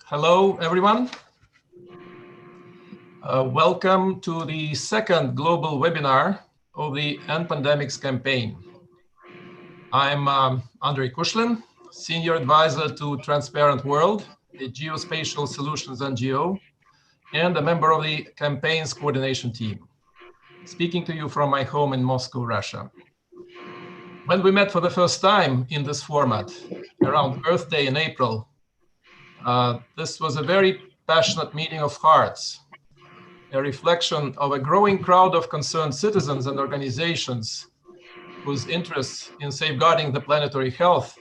Hello, everyone. Welcome to the second global webinar of the NPandemics campaign. I'm Andrei Kushlin, Senior Advisor to Transparent World, a geospatial solutions NGO, and a member of the campaign's coordination team, speaking to you from my home in Moscow, Russia. When we met for the first time in this format around Earth Day in April, this was a very passionate meeting of hearts, a reflection of a growing crowd of concerned citizens and organizations whose interests in safeguarding the planetary health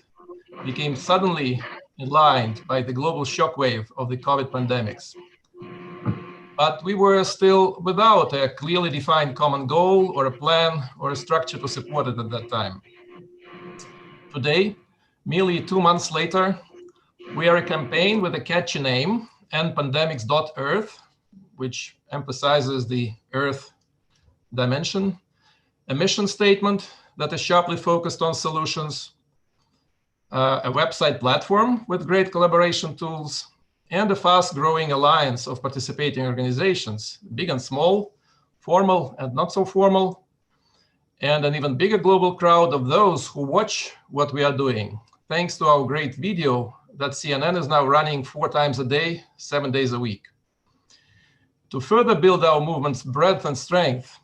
became suddenly enlivened by the global shockwave of the COVID pandemics. But we were still without a clearly defined common goal or a plan or a structure to support it at that time. Today, merely 2 months later, we are a campaign with a catchy name, EndPandemics.Earth, which emphasizes the Earth dimension, a mission statement that is sharply focused on solutions, a website platform with great collaboration tools, and a fast-growing alliance of participating organizations, big and small, formal and not so formal, and an even bigger global crowd of those who watch what we are doing, thanks to our great video that CNN is now running 4 times a day, 7 days a week. To further build our movement's breadth and strength,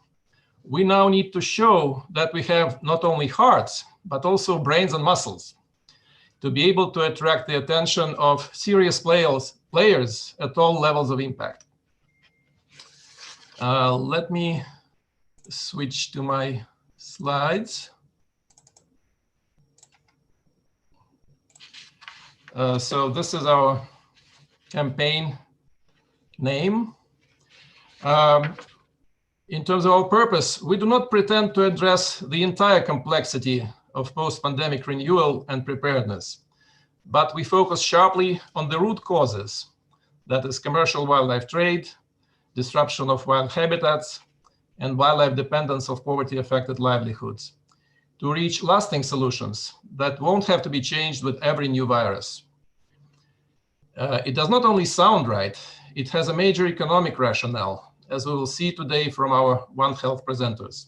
we now need to show that we have not only hearts, but also brains and muscles to be able to attract the attention of serious players at all levels of impact. Let me switch to my slides. So this is our campaign name. In terms of our purpose, we do not pretend to address the entire complexity of post-pandemic renewal and preparedness, but we focus sharply on the root causes, that is commercial wildlife trade, disruption of wild habitats, and wildlife dependence of poverty-affected livelihoods, to reach lasting solutions that won't have to be changed with every new virus. It does not only sound right, it has a major economic rationale, as we will see today from our One Health presenters.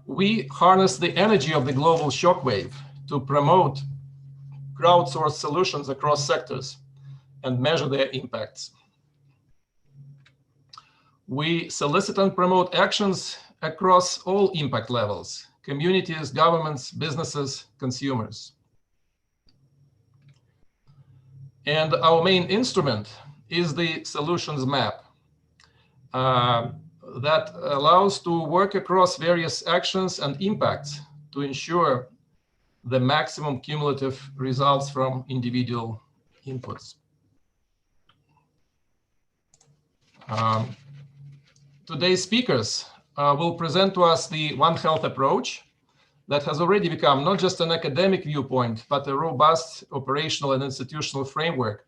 We harness the energy of the global shockwave to promote crowdsourced solutions across sectors and measure their impacts. We solicit and promote actions across all impact levels: communities, governments, businesses, consumers. And our main instrument is the solutions map that allows to work across various actions and impacts to ensure the maximum cumulative results from individual inputs. Today's speakers will present to us the One Health approach that has already become not just an academic viewpoint, but a robust operational and institutional framework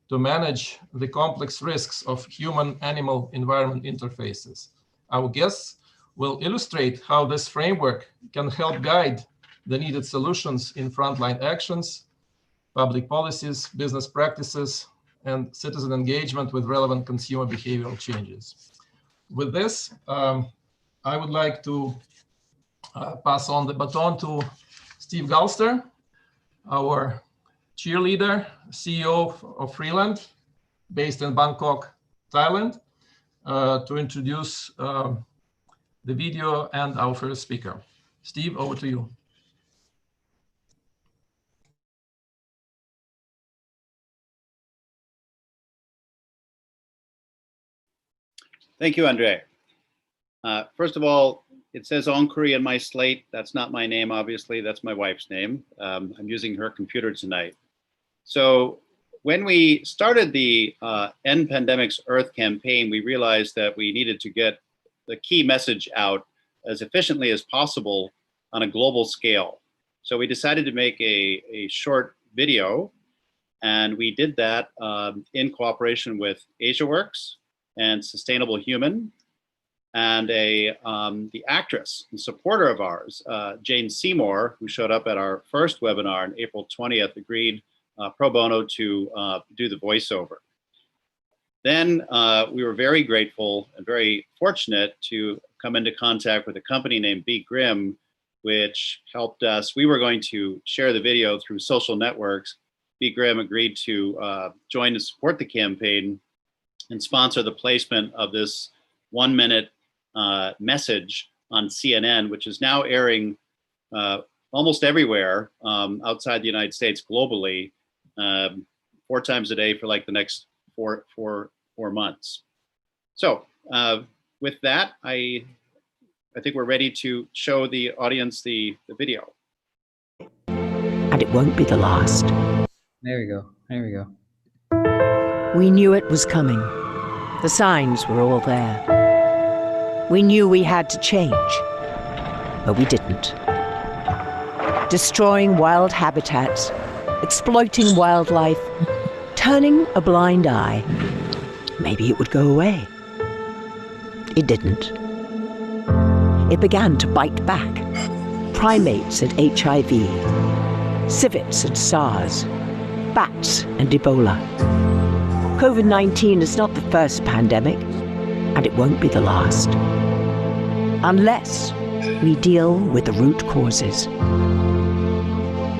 to manage the complex risks of human-animal environment interfaces. Our guests will illustrate how this framework can help guide the needed solutions in frontline actions, public policies, business practices, and citizen engagement with relevant consumer behavioral changes. With this, I would like to pass on the baton to Steve Galster, our cheerleader, CEO of Freeland, based in Bangkok, Thailand, to introduce the video and our first speaker. Steve, over to you. Thank you, Andrei. First of all, it says Onkuri in my slate. That's not my name, obviously. That's my wife's name. I'm using her computer tonight. So when we started the NPandemics.Earth campaign, we realized that we needed to get the key message out as efficiently as possible on a global scale. So we decided to make a short video, and we did that in cooperation with AsiaWorks and Sustainable Human, and the actress and supporter of ours, Jane Seymour, who showed up at our first webinar on April 20th, agreed pro bono to do the voiceover. Then we were very grateful and very fortunate to come into contact with a company named Be Grim, which helped us. We were going to share the video through social networks. Be Grim agreed to join and support the campaign and sponsor the placement of this 1-minute message on CNN, which is now airing almost everywhere outside the United States globally, 4 times a day for like the next four months. So with that, I think we're ready to show the audience the video. And it won't be the last. There we go. There we go. We knew it was coming. The signs were all there. We knew we had to change, but we didn't. Destroying wild habitats, exploiting wildlife, turning a blind eye. Maybe it would go away. It didn't. It began to bite back. Primates and HIV, civets and SARS, bats and Ebola. COVID-19 is not the first pandemic, and it won't be the last. Unless we deal with the root causes.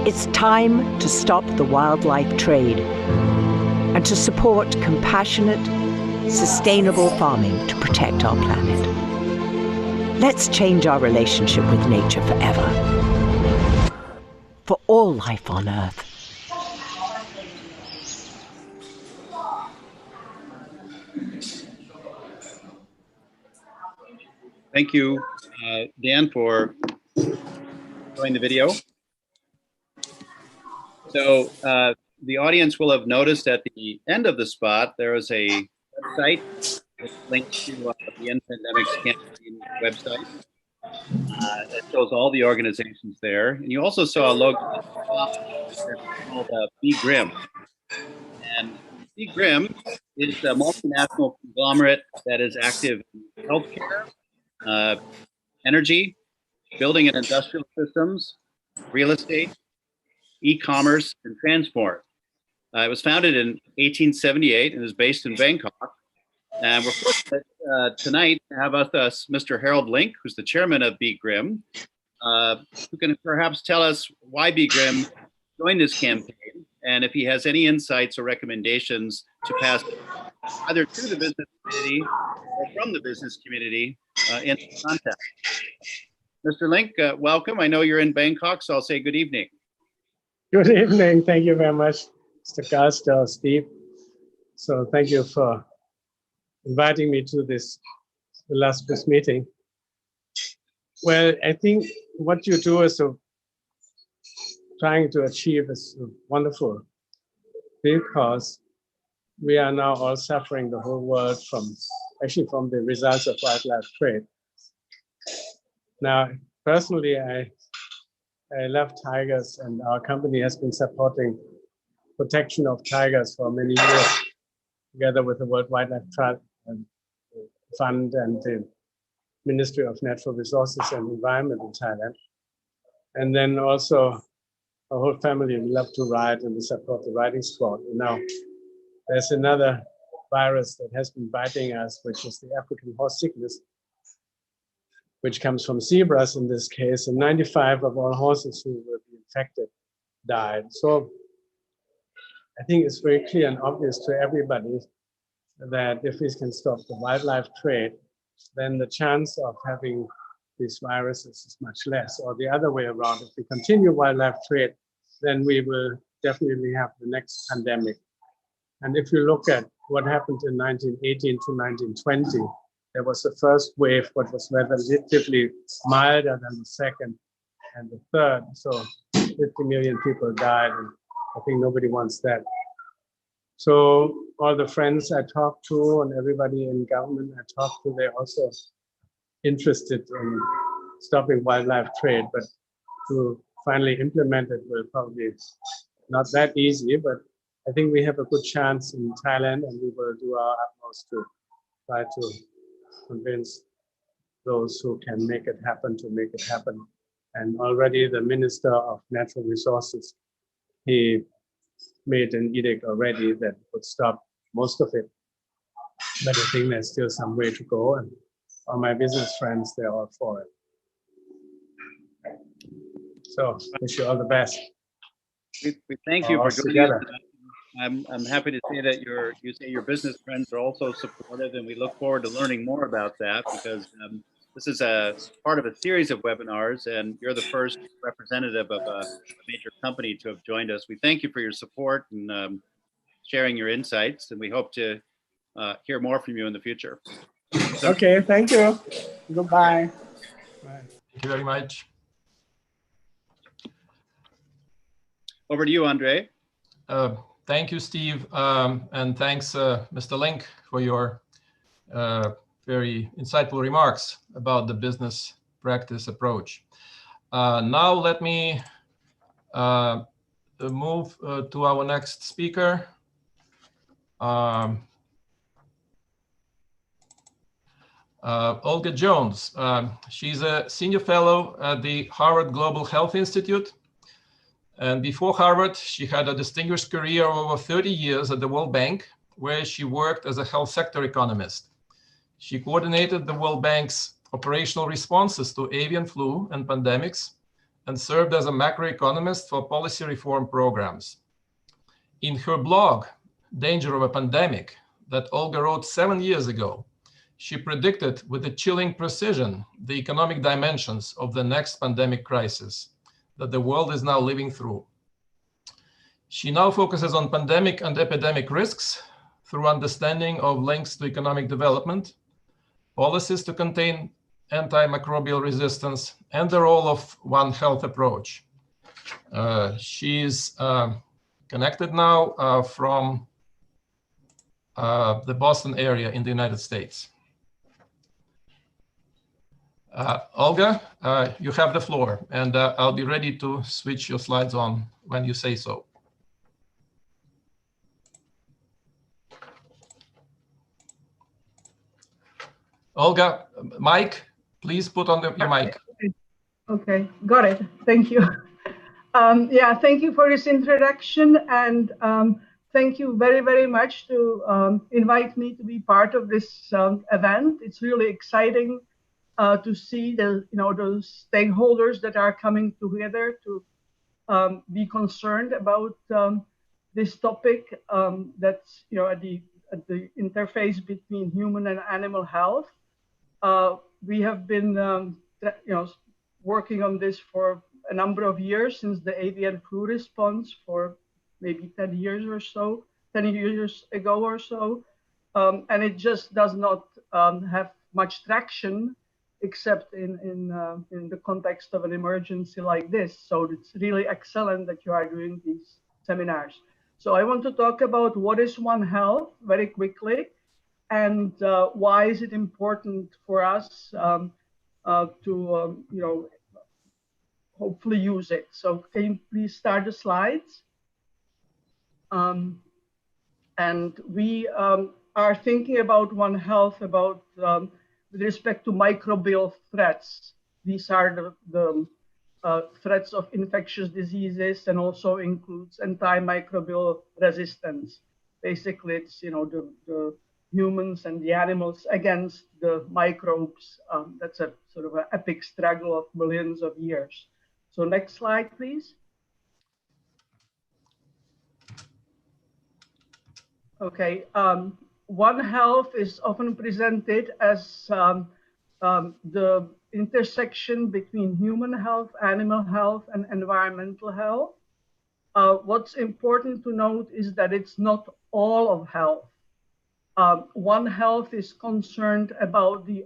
It's time to stop the wildlife trade and to support compassionate, sustainable farming to protect our planet. Let's change our relationship with nature forever. For all life on Earth. Thank you, Dan, for showing the video. So the audience will have noticed at the end of the spot, there is a website that's linked to the NPandemics campaign website. That shows all the organizations there. And you also saw a logo called Be Grim. And Be Grim is a multinational conglomerate that is active in healthcare, energy, building and industrial systems, real estate, e-commerce, and transport. It was founded in 1878 and is based in Bangkok. And we're fortunate tonight to have with us Mr. Harold Link, who's the chairman of Be Grim, who can perhaps tell us why Be Grim joined this campaign, and if he has any insights or recommendations to pass either to the business community or from the business community in contact. Mr. Link, welcome. I know you're in Bangkok, so I'll say good evening. Good evening. Thank you very much, Mr. Galster, Steve. So thank you for inviting me to this illustrious meeting. Well, I think what you do is trying to achieve is wonderful, because we are now all suffering, the whole world, from the results of wildlife trade. Now, personally, I love tigers, and our company has been supporting protection of tigers for many years, together with the World Wildlife Fund and the Ministry of Natural Resources and Environment in Thailand. And then also our whole family, we love to ride, and we support the riding sport. And now there's another virus that has been biting us, which is the African horse sickness, which comes from zebras in this case, and 95 of all horses who will be infected died. So I think it's very clear and obvious to everybody that if we can stop the wildlife trade, then the chance of having these viruses is much less. Or the other way around, if we continue wildlife trade, then we will definitely have the next pandemic. And if you look at what happened in 1918 to 1920, there was the first wave, which was relatively milder than the second and the third. So 50 million people died, and I think nobody wants that. So all the friends I talked to and everybody in government I talked to, they're also interested in stopping wildlife trade, but to finally implement it will probably not that easy, but I think we have a good chance in Thailand, and we will do our utmost to try to convince those who can make it happen to make it happen. And already the Minister of Natural Resources, he made an edict already that would stop most of it. But I think there's still some way to go, and all my business friends, they're all for it. So wish you all the best. We thank you All for joining together. us. I'm happy to say that you say your business friends are also supportive, and we look forward to learning more about that, because this is a part of a series of webinars, and you're the first representative of a major company to have joined us. We thank you for your support and sharing your insights, and we hope to hear more from you in the future. Okay, thank you. Goodbye. Bye. Thank you very much. Over to you, Andre. Thank you, Steve, and thanks, Mr. Link, for your very insightful remarks about the business practice approach. Now let me move to our next speaker. Olga Jones. She's a senior fellow at the Harvard Global Health Institute. And before Harvard, she had a distinguished career of over 30 years at the World Bank, where she worked as a health sector economist. She coordinated the World Bank's operational responses to avian flu and pandemics, and served as a macroeconomist for policy reform programs. In her blog, Danger of a Pandemic, that Olga wrote 7 years ago, she predicted with a chilling precision the economic dimensions of the next pandemic crisis that the world is now living through. She now focuses on pandemic and epidemic risks through understanding of links to economic development, policies to contain antimicrobial resistance, and the role of One Health approach. She's connected now from the Boston area in the United States. Olga, you have the floor, and I'll be ready to switch your slides on when you say so. Olga, Mike, please put on your mic. Okay, got it. Thank you. Yeah, thank you for this introduction, and thank you very, very much to invite me to be part of this event. It's really exciting to see those stakeholders that are coming together to be concerned about this topic that's at the interface between human and animal health. We have been working on this for a number of years, since the avian flu response for maybe 10 years or so, 10 years ago or so, and it just does not have much traction, except in the context of an emergency like this. So it's really excellent that you are doing these seminars. So I want to talk about what is One Health very quickly, and why is it important for us to hopefully use it. So can you please start the slides? And we are thinking about One Health about with respect to microbial threats. These are the threats of infectious diseases, and also includes antimicrobial resistance. Basically, it's the humans and the animals against the microbes. That's a sort of an epic struggle of millions of years. So next slide, please. Okay. One Health is often presented as the intersection between human health, animal health, and environmental health. What's important to note is that it's not all of health. One Health is concerned about the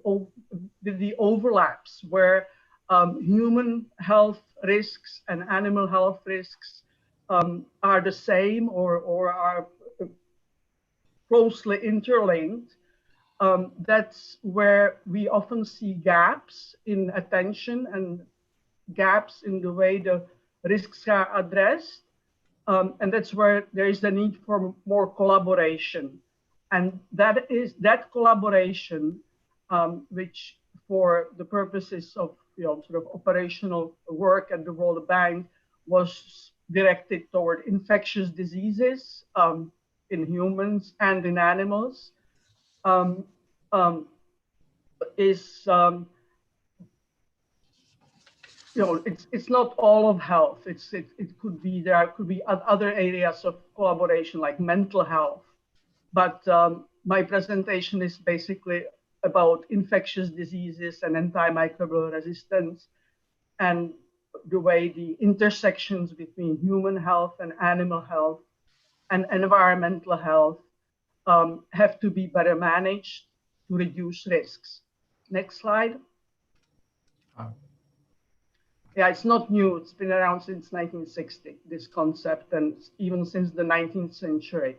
overlaps where human health risks and animal health risks are the same or are closely interlinked. That's where we often see gaps in attention and gaps in the way the risks are addressed. And that's where there is the need for more collaboration. And that collaboration, which for the purposes of sort of operational work at the World Bank was directed toward infectious diseases in humans and in animals is it's not all of health. It could be, there could be other areas of collaboration like mental health. But my presentation is basically about infectious diseases and antimicrobial resistance, and the way the intersections between human health and animal health and environmental health have to be better managed to reduce risks. Next slide. Yeah, it's not new. It's been around since 1960, this concept, and even since the 19th century.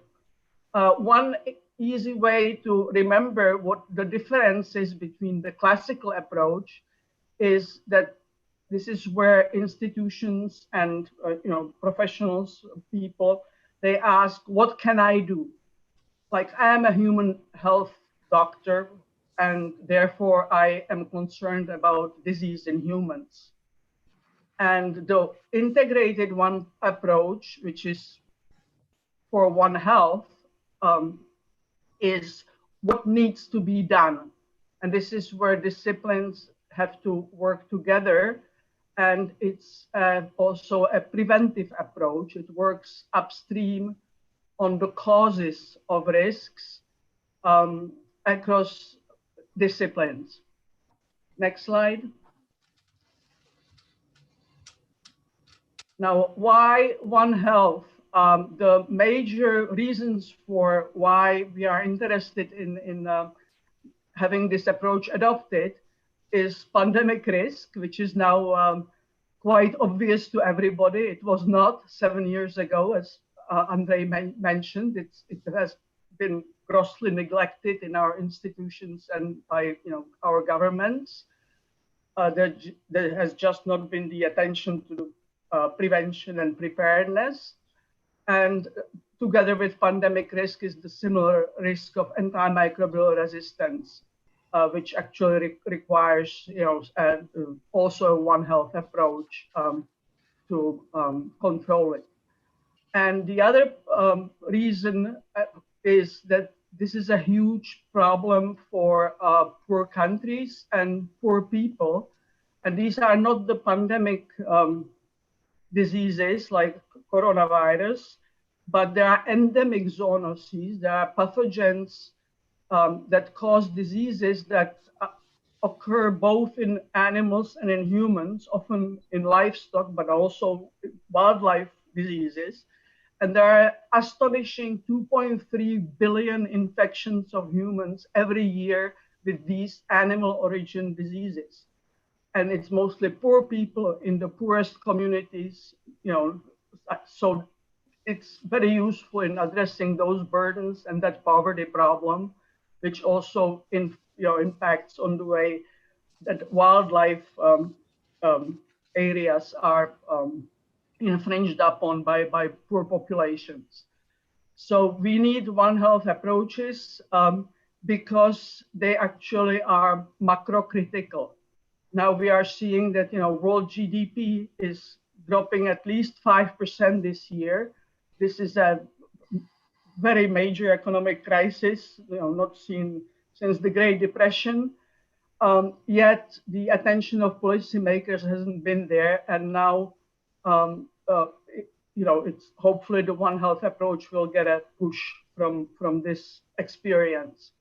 One easy way to remember what the difference is between the classical approach is that this is where institutions and professionals, people, they ask, what can I do? Like, I am a human health doctor, and therefore I am concerned about disease in humans. And the integrated one approach, which is for One Health, is what needs to be done. And this is where disciplines have to work together. And it's also a preventive approach. It works upstream on the causes of risks across disciplines. Next slide. Now, why One Health? The major reasons for why we are interested in having this approach adopted is pandemic risk, which is now quite obvious to everybody. It was not 7 years ago, as Andrei mentioned. It has been grossly neglected in our institutions and by our governments. There has just not been the attention to prevention and preparedness. And together with pandemic risk is the similar risk of antimicrobial resistance, which actually requires also a One Health approach to control it. And the other reason is that this is a huge problem for poor countries and poor people. And these are not the pandemic diseases like coronavirus, but there are endemic zoonoses. There are pathogens that cause diseases that occur both in animals and in humans, often in livestock, but also wildlife diseases. And there are astonishing 2.3 billion infections of humans every year with these animal origin diseases. And it's mostly poor people in the poorest communities, so it's very useful in addressing those burdens and that poverty problem, which also impacts on the way that wildlife areas are infringed upon by poor populations. So we need One Health approaches because they actually are macro critical. Now we are seeing that world GDP is dropping at least 5% this year. This is a very major economic crisis, not seen since the Great Depression. Yet the attention of policymakers hasn't been there, and now it's hopefully the One Health approach will get a push from this experience.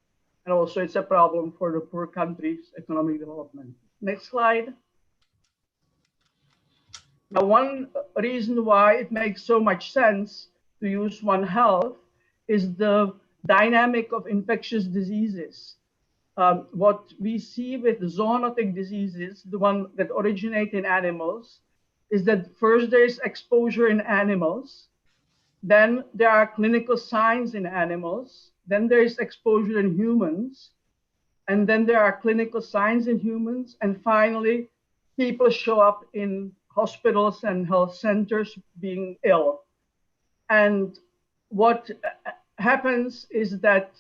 And also it's a problem for the poor countries' economic development. Next slide. Now, one reason why it makes so much sense to use One Health is the dynamic of infectious diseases. What we see with zoonotic diseases, the one that originate in animals, is that first there is exposure in animals, then there are clinical signs in animals, then there is exposure in humans, and then there are clinical signs in humans, and finally, people show up in hospitals and health centers being ill. And what happens is that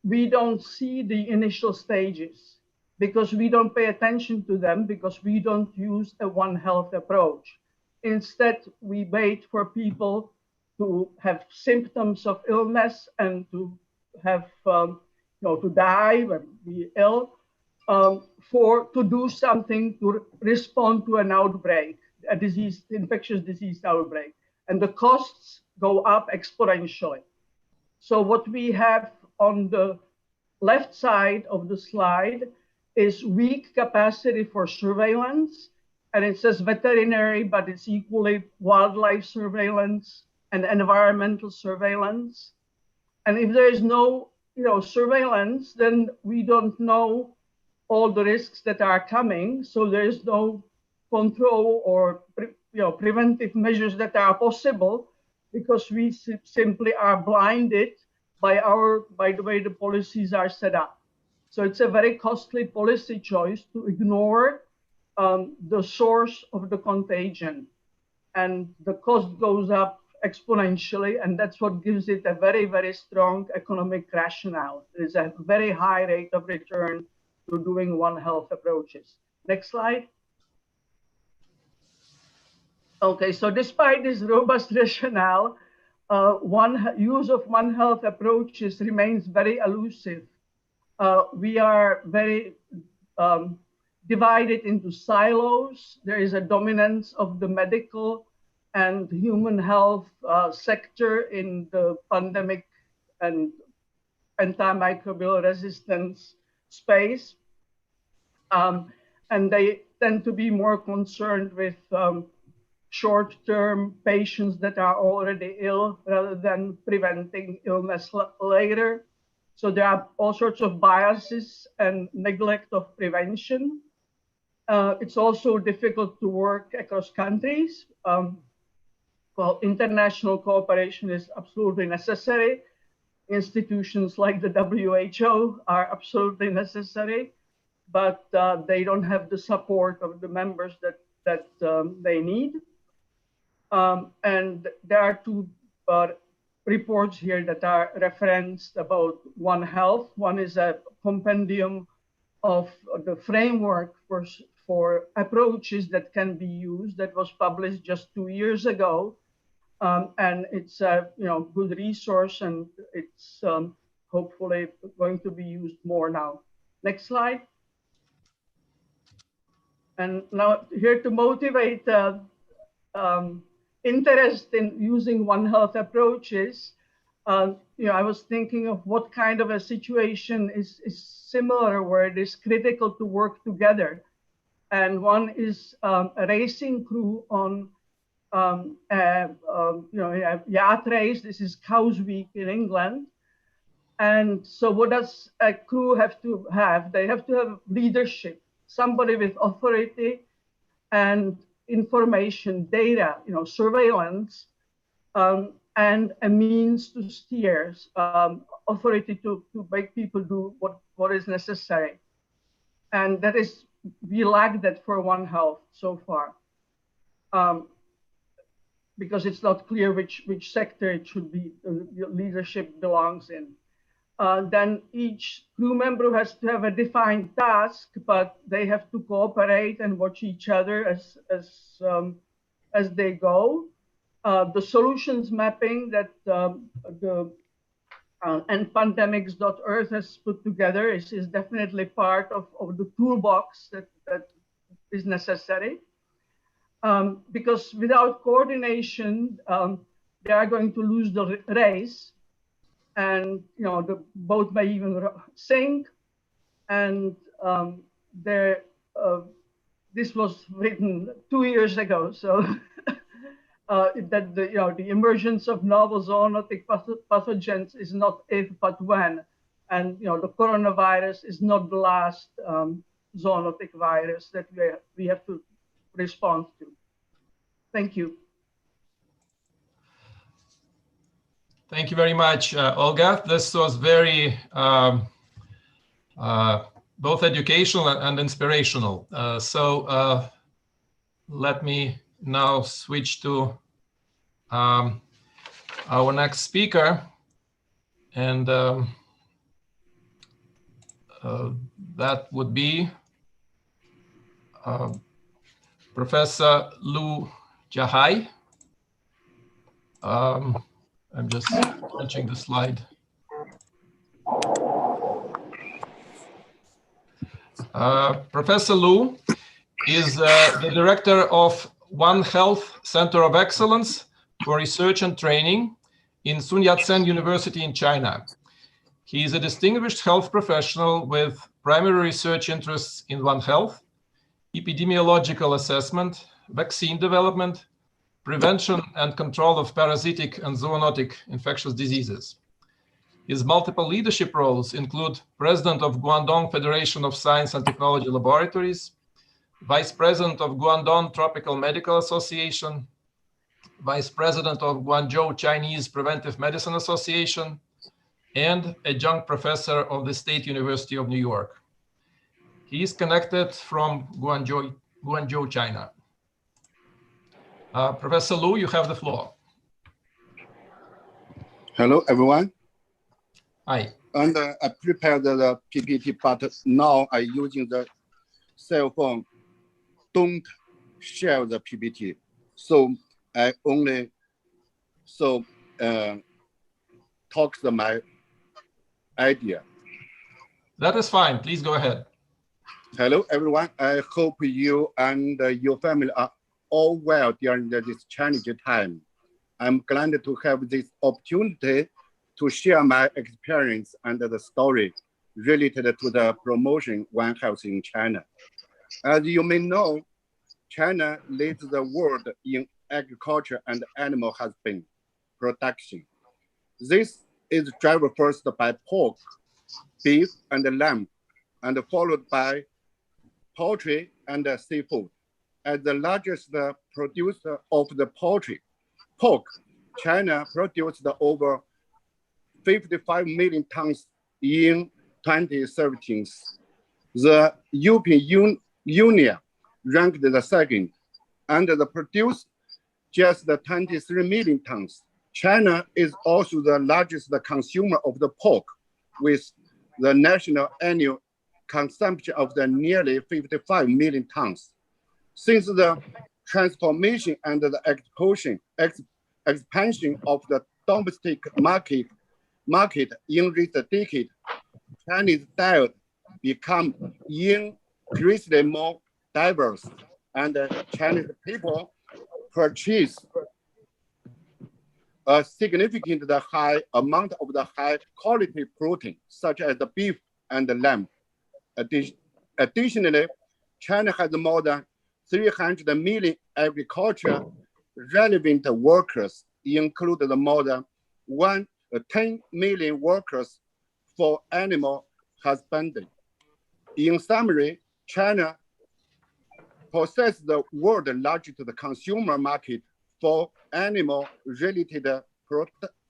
we don't see the initial stages because we don't pay attention to them, because we don't use a One Health approach. Instead, we wait for people to have symptoms of illness and to have, to die or be ill, to do something to respond to an outbreak, a disease, infectious disease outbreak. And the costs go up exponentially. So what we have on the left side of the slide is weak capacity for surveillance. And it says veterinary, but it's equally wildlife surveillance and environmental surveillance. And if there is no surveillance, then we don't know all the risks that are coming. So there is no control or preventive measures that are possible, because we simply are blinded by the way the policies are set up. So it's a very costly policy choice to ignore the source of the contagion, and the cost goes up exponentially, and that's what gives it a very, very strong economic rationale. There is a very high rate of return to doing One Health approaches. Next slide. Okay, so despite this robust rationale, use of One Health approaches remains very elusive. We are very divided into silos. There is a dominance of the medical and human health sector in the pandemic and antimicrobial resistance space. And they tend to be more concerned with short-term patients that are already ill rather than preventing illness later. So there are all sorts of biases and neglect of prevention. It's also difficult to work across countries. Well, international cooperation is absolutely necessary. Institutions like the WHO are absolutely necessary, but they don't have the support of the members that they need. And there are two reports here that are referenced about One Health. One is a compendium of the framework for approaches that can be used, that was published just 2 years ago. And it's a good resource, and it's hopefully going to be used more now. Next slide. And now here to motivate interest in using One Health approaches, I was thinking of what kind of a situation is similar, where it is critical to work together. And one is a racing crew on a yacht race. This is Cows Week in England. And so what does a crew have to have? They have to have leadership, somebody with authority and information, data, surveillance, and a means to steer, authority to make people do what is necessary. And that is, we lack that for One Health so far, because it's not clear which sector it should be, leadership belongs in. Then each crew member has to have a defined task, but they have to cooperate and watch each other as they go. The solutions mapping that the NatureBased.Earth has put together is definitely part of the toolbox that is necessary. Because without coordination, they are going to lose the race. And the boat may even sink. And this was written 2 years ago, so that the emergence of novel zoonotic pathogens is not if but when, and the coronavirus is not the last zoonotic virus that we have to respond to. Thank you. Thank you very much, Olga. This was very both educational and inspirational. So let me now switch to our next speaker, and that would be Professor Lu Jahai. I'm just switching the slide. Professor Lu is the director of One Health Center of Excellence for Research and Training in Sun Yat-sen University in China. He is a distinguished health professional with primary research interests in One Health, epidemiological assessment, vaccine development, prevention and control of parasitic and zoonotic infectious diseases. His multiple leadership roles include President of Guangdong Federation of Science and Technology Laboratories, Vice President of Guangdong Tropical Medical Association, Vice President of Guangzhou Chinese Preventive Medicine Association, and Adjunct Professor of the State University of New York. He is connected from Guangzhou, China. Professor Lu, you have the floor. Hello, everyone. Hi. And I prepared the PPT, but now I'm using the cell phone. Don't share the PPT. So I only talk my idea. That is fine. Please go ahead. Hello, everyone. I hope you and your family are all well during this challenging time. I'm glad to have this opportunity to share my experience and the story related to the promotion One Health in China. As you may know, China leads the world in agriculture and animal husbandry production. This is driven first by pork, beef, and lamb, and followed by poultry and seafood. As the largest producer of the pork, China produced over 55 million tons in 2017. The European Union ranked the second, and produced just 23 million tons. China is also the largest consumer of the pork, with the national annual consumption of the nearly 55 million tons. Since the transformation and the expansion of the domestic market in recent decade, Chinese diet become increasingly more diverse, and Chinese people purchase a significant high amount of the high quality protein, such as the beef and the lamb. Additionally, China has more than 300 million agriculture relevant workers, including more than 10 million workers for animal husbandry. In summary, China possesses the world's largest consumer market for animal-related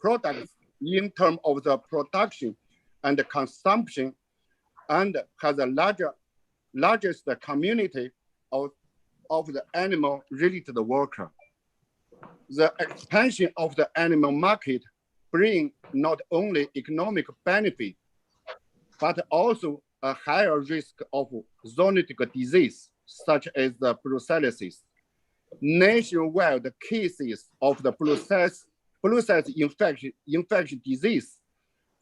products in terms of the production and consumption, and has the largest community of the animal-related worker. The expansion of the animal market brings not only economic benefit, but also a higher risk of zoonotic disease, such as the brucellosis. Nationwide cases of the brucellosis infection disease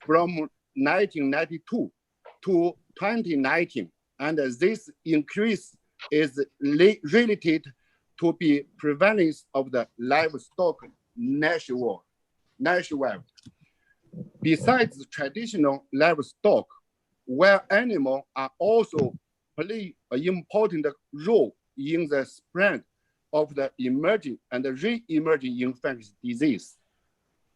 from 1992 to 2019, and this increase is related to the prevalence of the livestock nationwide. Besides traditional livestock, wild animals are also play an important role in the spread of the emerging and re-emerging infectious disease.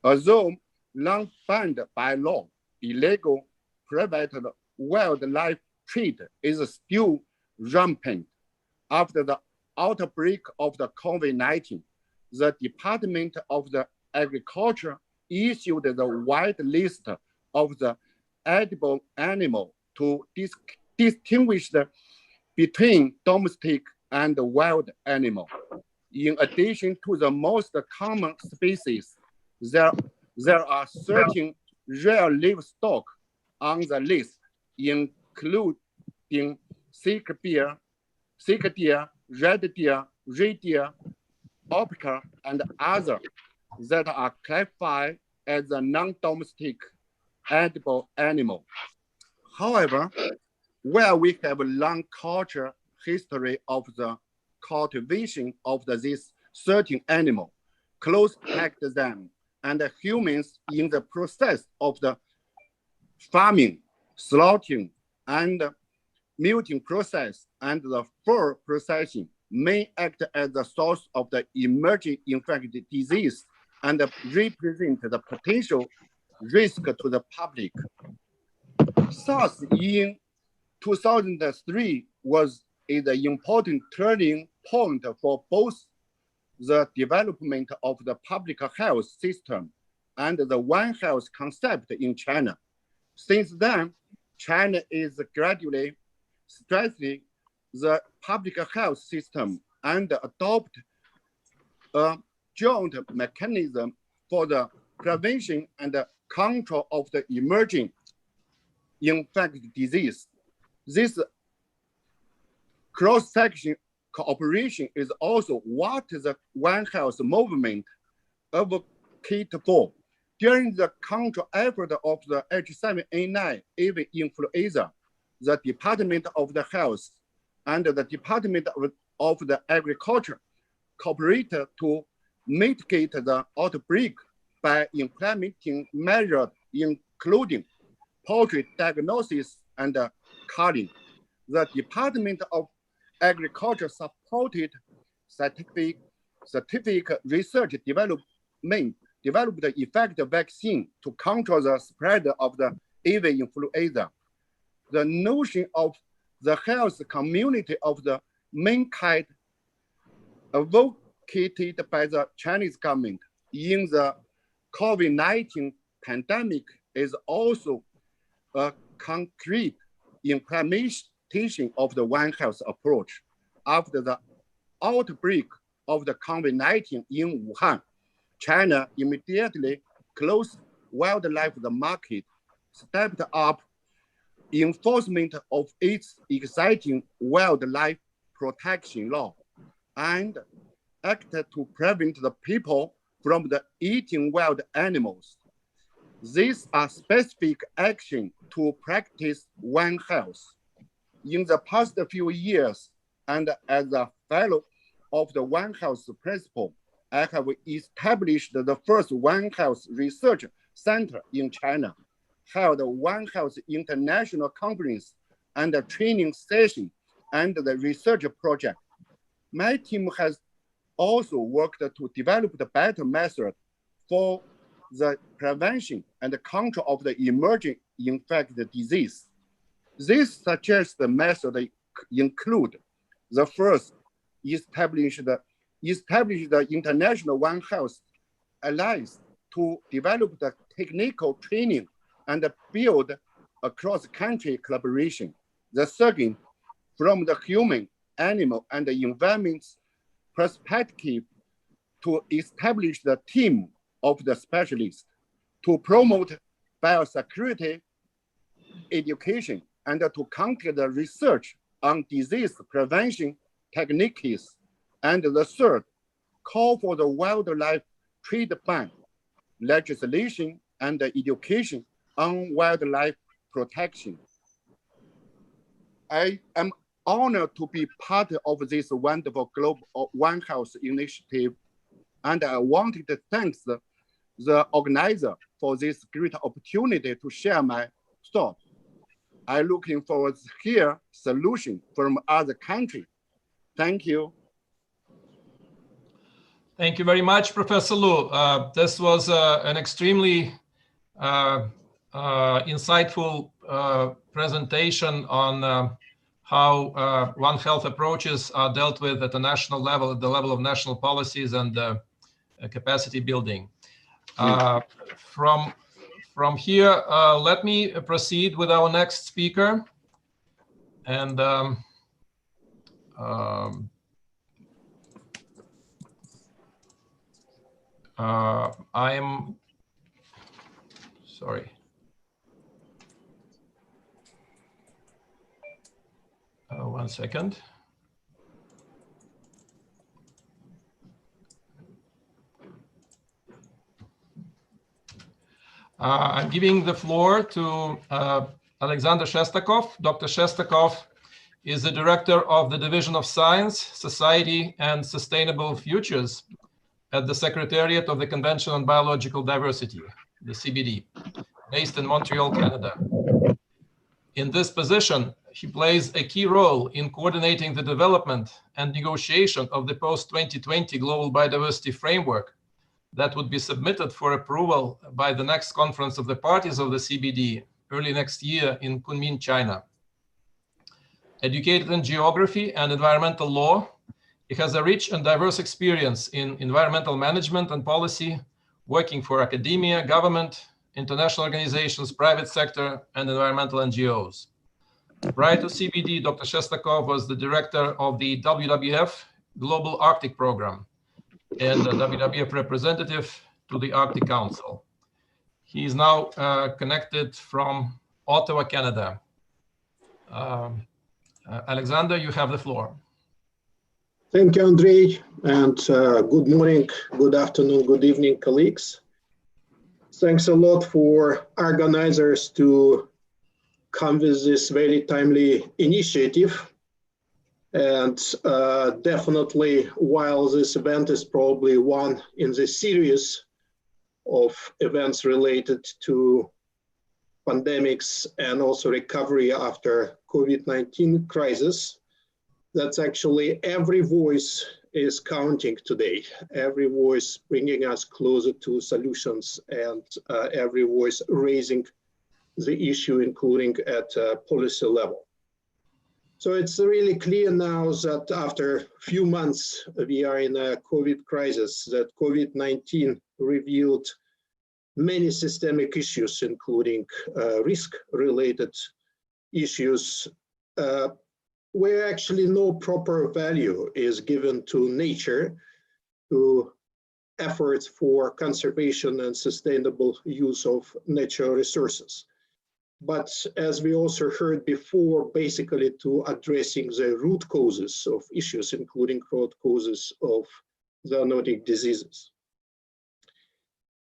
Although long banned by law, illegal private wildlife trade is still rampant. After the outbreak of the COVID-19, the Department of the Agriculture issued the wide list of the edible animal to distinguish between domestic and wild animal. In addition to the most common species, there are 13 rare livestock on the list, including sick deer, red deer, reindeer, orca, and others that are classified as a non-domestic edible animal. However, where we have a long cultural history of the cultivation of this certain animal, close packed them, and the humans in the process of the farming, slaughtering, and milking process and the fur processing may act as the source of the emerging infectious disease and represent the potential risk to the public. SARS in 2003 was an important turning point for both the development of the public health system and the One Health concept in China. Since then, China is gradually strengthening the public health system and adopt a joint mechanism for the prevention and control of the emerging infectious disease. This cross-section cooperation is also what the One Health movement advocates for. During the control effort of the H7N9 avian influenza, the Department of the Health and the Department of the Agriculture cooperated to mitigate the outbreak by implementing measures including poultry diagnosis and culling. The Department of Agriculture supported scientific research developed the effective vaccine to control the spread of the avian influenza. The notion of the health community of the mankind advocated by the Chinese government in the COVID-19 pandemic is also a concrete implementation of the One Health approach. After the outbreak of the COVID-19 in Wuhan, China immediately closed wildlife market, stepped up enforcement of its existing wildlife protection law, and acted to prevent the people from eating wild animals. These are specific actions to practice One Health. In the past few years, and as a fellow of the One Health principle, I have established the first One Health research center in China, held One Health international conference and a training session and the research project. My team has also worked to develop the better method for the prevention and control of the emerging infectious disease. This suggested methods include the first, establish the International One Health Alliance to develop the technical training and build a cross-country collaboration. The second, from the human, animal, and the environment's perspective, to establish the team of the specialists to promote biosecurity education and to conduct the research on disease prevention techniques. And the third, call for the wildlife trade ban, legislation, and education on wildlife protection. I am honored to be part of this wonderful global One Health initiative, and I wanted to thank the organizer for this great opportunity to share my thoughts. I'm looking forward to hear solutions from other countries. Thank you. Thank you very much, Professor Lu. This was an extremely insightful presentation on how One Health approaches are dealt with at the national level, at the level of national policies and capacity building. From here, let me proceed with our next speaker. And I'm sorry. One second. I'm giving the floor to Alexander Shestakov. Dr. Shestakov is the director of the Division of Science, Society, and Sustainable Futures at the Secretariat of the Convention on Biological Diversity, the CBD, based in Montreal, Canada. In this position, he plays a key role in coordinating the development and negotiation of the post-2020 Global Biodiversity Framework that would be submitted for approval by the next conference of the parties of the CBD early next year in Kunming, China. Educated in geography and environmental law, he has a rich and diverse experience in environmental management and policy, working for academia, government, international organizations, private sector, and environmental NGOs. Prior to CBD, Dr. Shestakov was the director of the WWF Global Arctic Program and the WWF representative to the Arctic Council. He is now connected from Ottawa, Canada. Alexander, you have the floor. Thank you, Andrei, and good morning, good afternoon, good evening, colleagues. Thanks a lot for organizers to come with this very timely initiative. And definitely, while this event is probably one in the series of events related to pandemics and also recovery after COVID-19 crisis, that's actually every voice is counting today. Every voice bringing us closer to solutions, and every voice raising the issue, including at policy level. So it's really clear now that after a few months, we are in a COVID crisis, that COVID-19 revealed many systemic issues, including risk-related issues, where actually no proper value is given to nature, to efforts for conservation and sustainable use of natural resources. But as we also heard before, basically to addressing the root causes of issues, including root causes of zoonotic diseases.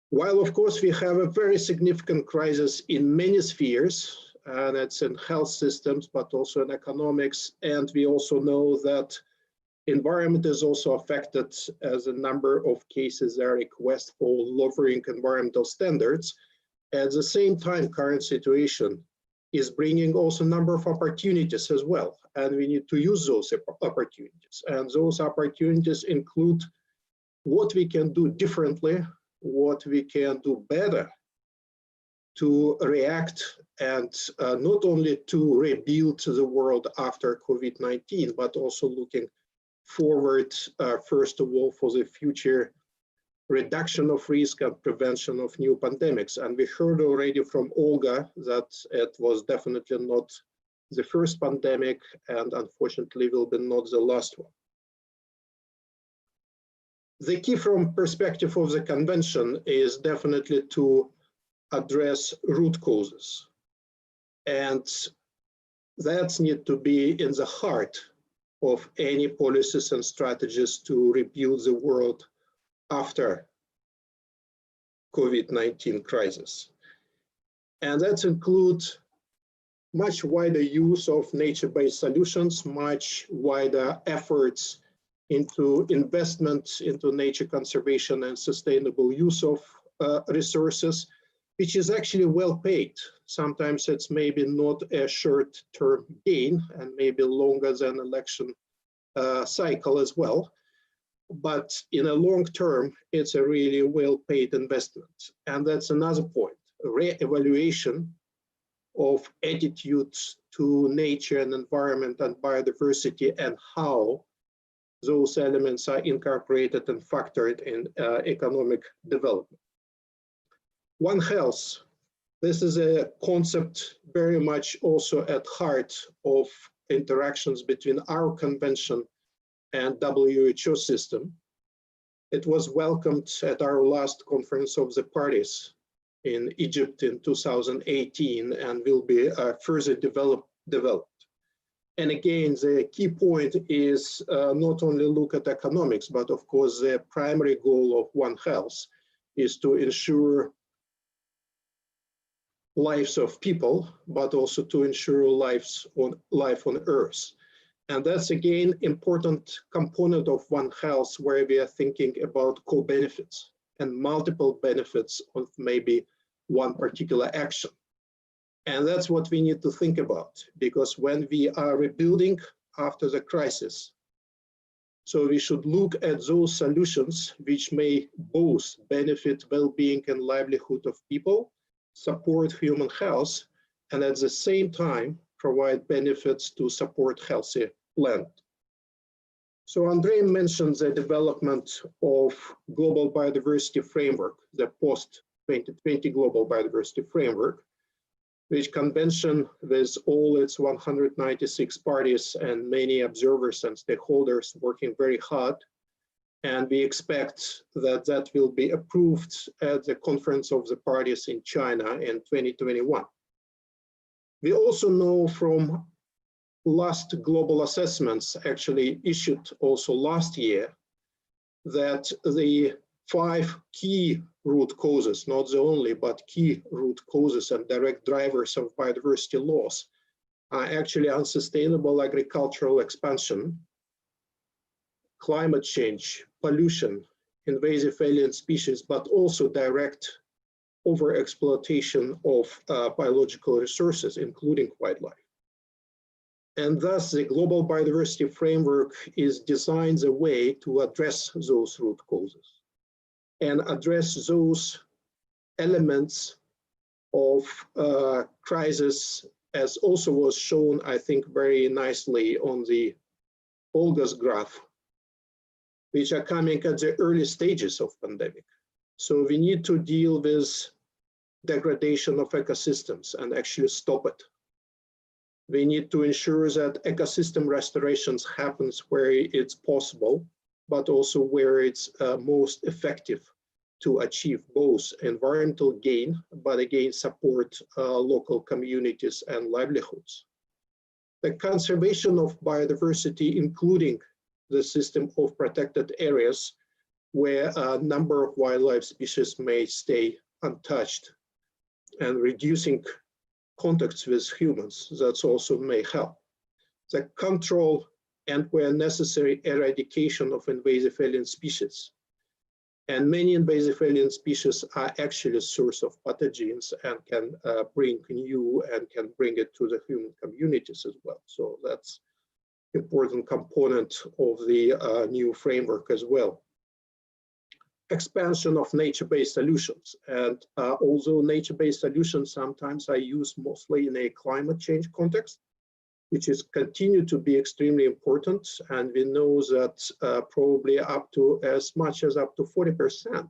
While of course we have a very significant crisis in many spheres, and it's in health systems, but also in economics. And we also know that environment is also affected, as a number of cases are requests for lowering environmental standards. At the same time, current situation is bringing also a number of opportunities as well. And we need to use those opportunities. And those opportunities include what we can do differently, what we can do better to react and not only to rebuild the world after COVID-19, but also looking forward, first of all, for the future reduction of risk and prevention of new pandemics. And we heard already from Olga that it was definitely not the first pandemic, and unfortunately will be not the last one. The key from perspective of the convention is definitely to address root causes. And that needs to be in the heart of any policies and strategies to rebuild the world after COVID-19 crisis. And that includes much wider use of nature-based solutions, much wider efforts into investment into nature conservation and sustainable use of resources, which is actually well paid. Sometimes it's maybe not a short-term gain and maybe longer than election cycle as well. But in a long term, it's a really well-paid investment. And that's another point, re-evaluation of attitudes to nature and environment and biodiversity, and how those elements are incorporated and factored in economic development. One Health, this is a concept very much also at heart of interactions between our convention and WHO system. It was welcomed at our last conference of the parties in Egypt in 2018 and will be further developed. And again, the key point is not only look at economics, but of course the primary goal of One Health is to ensure lives of people, but also to ensure life on Earth. And that's again important component of One Health, where we are thinking about co-benefits and multiple benefits of maybe one particular action. And that's what we need to think about, because when we are rebuilding after the crisis, so we should look at those solutions which may both benefit well-being and livelihood of people, support human health, and at the same time provide benefits to support healthy land. So Andrei mentioned the development of global biodiversity framework, the post-2020 global biodiversity framework, which convention with all its 196 parties and many observers and stakeholders working very hard. And we expect that that will be approved at the Conference of the Parties in China in 2021. We also know from last global assessments, actually issued also last year, that the 5 key root causes, not the only, but key root causes and direct drivers of biodiversity loss are actually unsustainable agricultural expansion, climate change, pollution, invasive alien species, but also direct overexploitation of biological resources, including wildlife. And thus the global biodiversity framework is designed a way to address those root causes and address those elements of crisis, as also was shown, I think, very nicely on the Olga's graph, which are coming at the early stages of pandemic. So we need to deal with degradation of ecosystems and actually stop it. We need to ensure that ecosystem restorations happens where it's possible, but also where it's most effective to achieve both environmental gain, but again, support local communities and livelihoods. The conservation of biodiversity, including the system of protected areas where a number of wildlife species may stay untouched, and reducing contacts with humans, that's also may help. The control and where necessary eradication of invasive alien species. And many invasive alien species are actually a source of pathogens and can bring new and can bring it to the human communities as well. So that's important component of the new framework as well. Expansion of nature-based solutions. And although nature-based solutions sometimes are used mostly in a climate change context, which is continue to be extremely important. And we know that probably up to as much as up to 40%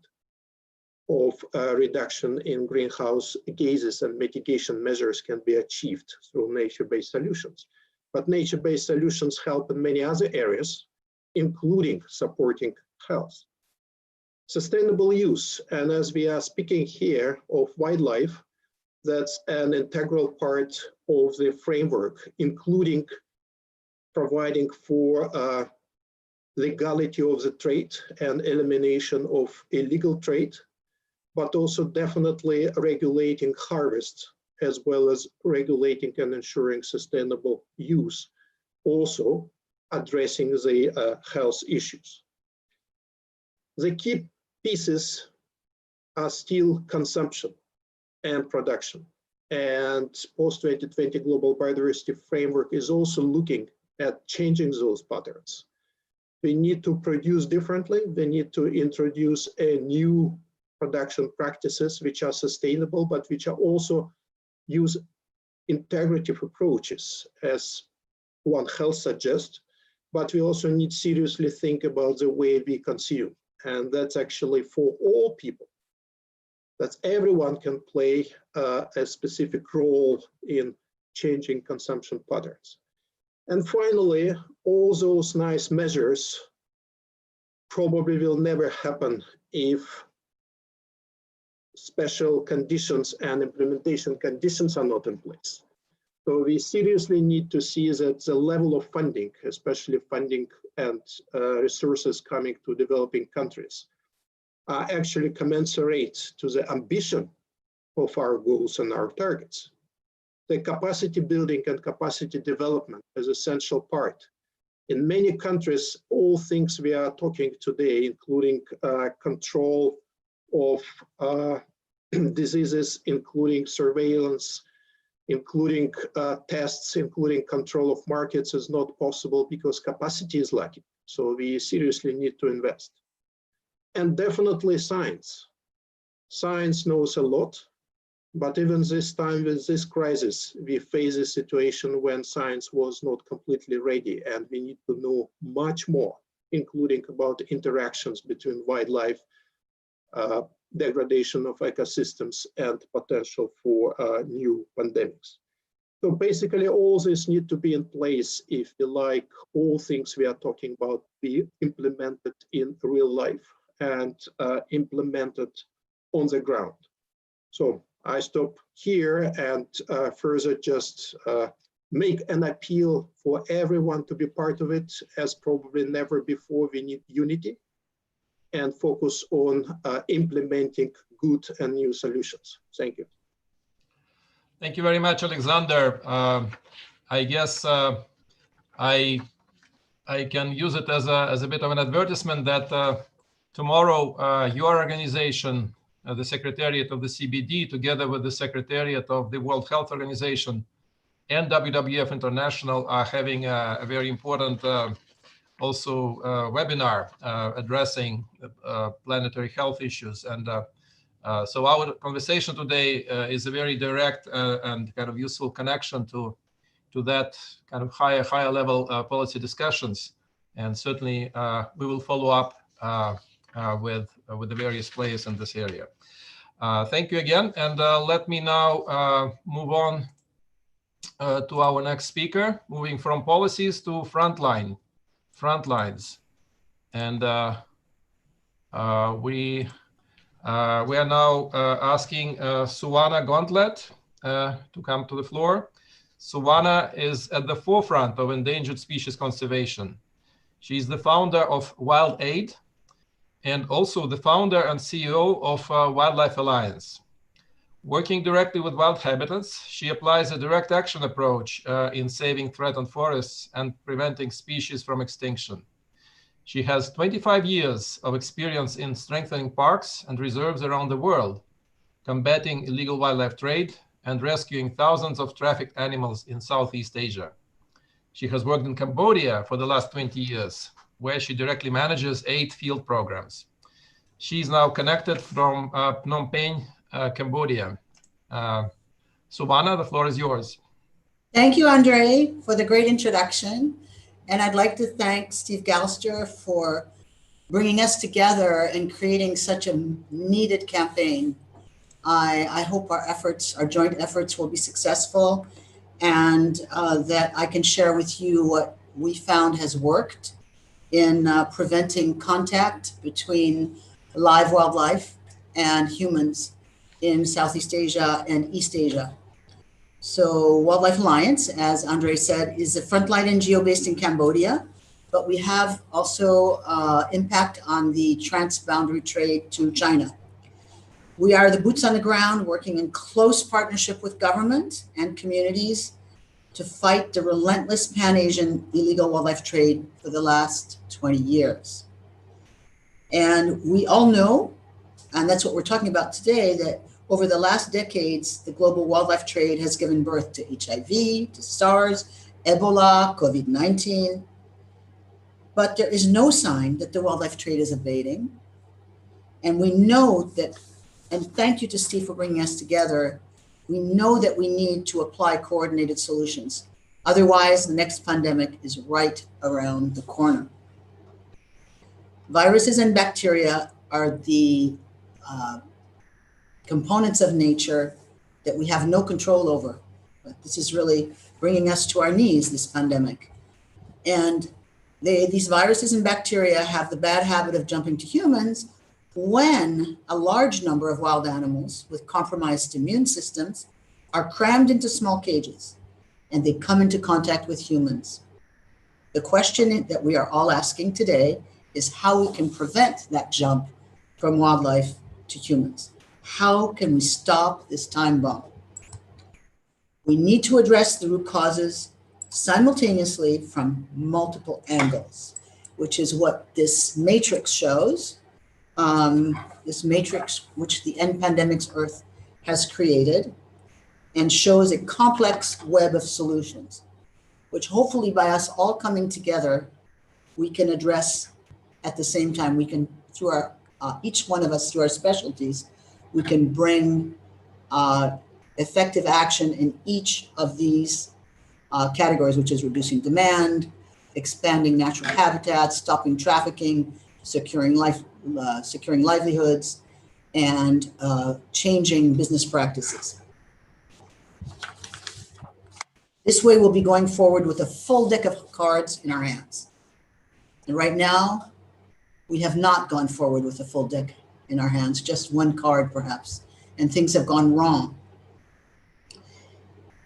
of reduction in greenhouse gases and mitigation measures can be achieved through nature-based solutions. But nature-based solutions help in many other areas, including supporting health. Sustainable use, and as we are speaking here of wildlife, that's an integral part of the framework, including providing for legality of the trade and elimination of illegal trade, but also definitely regulating harvest, as well as regulating and ensuring sustainable use, also addressing the health issues. The key pieces are still consumption and production. And post-2020 Global Biodiversity Framework is also looking at changing those patterns. We need to produce differently. We need to introduce a new production practices which are sustainable, but which are also use integrative approaches, as One Health suggests. But we also need to seriously think about the way we consume. And that's actually for all people. That everyone can play a specific role in changing consumption patterns. And finally, all those nice measures probably will never happen if special conditions and implementation conditions are not in place. So we seriously need to see that the level of funding, especially funding and resources coming to developing countries, are actually commensurate to the ambition of our goals and our targets. The capacity building and capacity development is an essential part. In many countries, all things we are talking today, including control of diseases, including surveillance, including tests, including control of markets, is not possible because capacity is lacking. So we seriously need to invest. And definitely science. Science knows a lot, but even this time with this crisis, we face a situation when science was not completely ready, and we need to know much more, including about interactions between wildlife, degradation of ecosystems, and potential for new pandemics. So basically all this need to be in place if we like all things we are talking about be implemented in real life and implemented on the ground. So I stop here and further just make an appeal for everyone to be part of it, as probably never before. We need unity and focus on implementing good and new solutions. Thank you. Thank you very much, Alexander. I guess I can use it as a bit of an advertisement that tomorrow your organization, the Secretariat of the CBD, together with the Secretariat of the World Health Organization and WWF International, are having a very important also webinar addressing planetary health issues. And so our conversation today is a very direct and kind of useful connection to that kind of higher level policy discussions. And certainly we will follow up with the various players in this area. Thank you again. And let me now move on to our next speaker, moving from policies to frontlines. And we are now asking Suwana Gauntlet to come to the floor. Suwana is at the forefront of endangered species conservation. She's the founder of Wild Aid and also the founder and CEO of Wildlife Alliance. Working directly with wild habitats, she applies a direct action approach in saving threatened forests and preventing species from extinction. She has 25 years of experience in strengthening parks and reserves around the world, combating illegal wildlife trade, and rescuing thousands of trafficked animals in Southeast Asia. She has worked in Cambodia for the last 20 years, where she directly manages 8 field programs. She's now connected from Phnom Penh, Cambodia. Suwana, the floor is yours. Thank you, Andre, for the great introduction. And I'd like to thank Steve Galster for bringing us together and creating such a needed campaign. I hope our efforts, our joint efforts, will be successful, and that I can share with you what we found has worked in preventing contact between live wildlife and humans in Southeast Asia and East Asia. So Wildlife Alliance, as Andre said, is a frontline NGO based in Cambodia, but we have also impact on the transboundary trade to China. We are the boots on the ground, working in close partnership with government and communities to fight the relentless Pan-Asian illegal wildlife trade for the last 20 years. And we all know, and that's what we're talking about today, that over the last decades, the global wildlife trade has given birth to HIV, to SARS, Ebola, COVID-19. But there is no sign that the wildlife trade is abating. And we know that, and thank you to Steve for bringing us together, we know that we need to apply coordinated solutions. Otherwise, the next pandemic is right around the corner. Viruses and bacteria are the components of nature that we have no control over. But this is really bringing us to our knees, this pandemic. And these viruses and bacteria have the bad habit of jumping to humans when a large number of wild animals with compromised immune systems are crammed into small cages and they come into contact with humans. The question that we are all asking today is how we can prevent that jump from wildlife to humans. How can we stop this time bomb? We need to address the root causes simultaneously from multiple angles, which is what this matrix shows. This matrix, which the NPandemics.Earth has created, and shows a complex web of solutions, which hopefully by us all coming together, we can address at the same time. We can, through our, each one of us, through our specialties, we can bring effective action in each of these categories, which is reducing demand, expanding natural habitats, stopping trafficking, securing livelihoods, and changing business practices. This way we'll be going forward with a full deck of cards in our hands. And right now, we have not gone forward with a full deck in our hands, just one card perhaps, and things have gone wrong.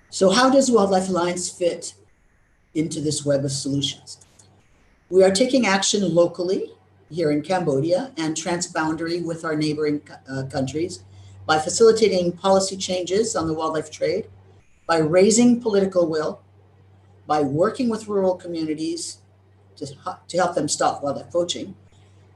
So how does Wildlife Alliance fit into this web of solutions? We are taking action locally here in Cambodia and transboundary with our neighboring countries by facilitating policy changes on the wildlife trade, by raising political will, by working with rural communities to help them stop wildlife poaching.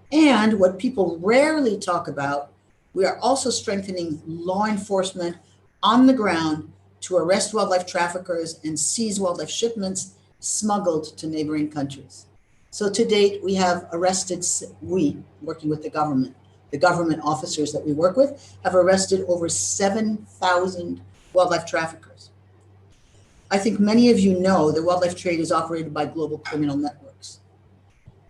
And what people rarely talk about, we are also strengthening law enforcement on the ground to arrest wildlife traffickers and seize wildlife shipments smuggled to neighboring countries. So to date, we have arrested, working with the government officers that we work with, have arrested over 7,000 wildlife traffickers. I think many of you know the wildlife trade is operated by global criminal networks.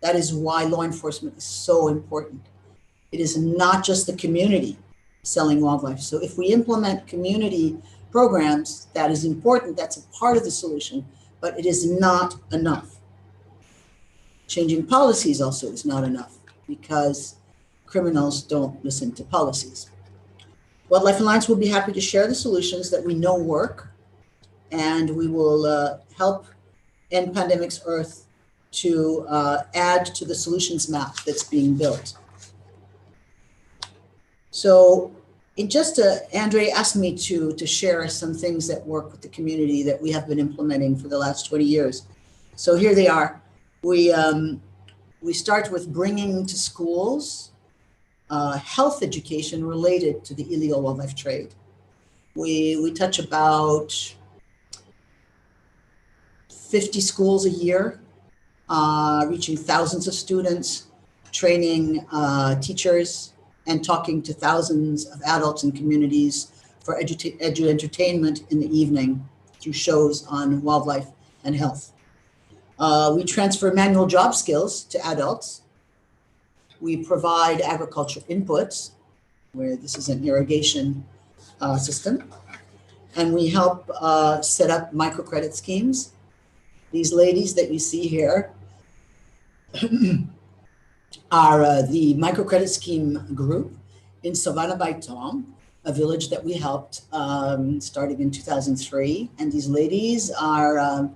That is why law enforcement is so important. It is not just the community selling wildlife. So if we implement community programs, that is important, that's a part of the solution, but it is not enough. Changing policies also is not enough because criminals don't listen to policies. Wildlife Alliance will be happy to share the solutions that we know work, and we will help NPandemics.Earth to add to the solutions map that's being built. So Andre asked me to share some things that work with the community that we have been implementing for the last 20 years. So here they are. We start with bringing to schools health education related to the illegal wildlife trade. We touch about 50 schools a year, reaching thousands of students, training teachers, and talking to thousands of adults and communities for entertainment in the evening through shows on wildlife and health. We transfer manual job skills to adults. We provide agriculture inputs, where this is an irrigation system. And we help set up microcredit schemes. These ladies that you see here are the microcredit scheme group in Savannah Baitong, a village that we helped starting in 2003. And these ladies are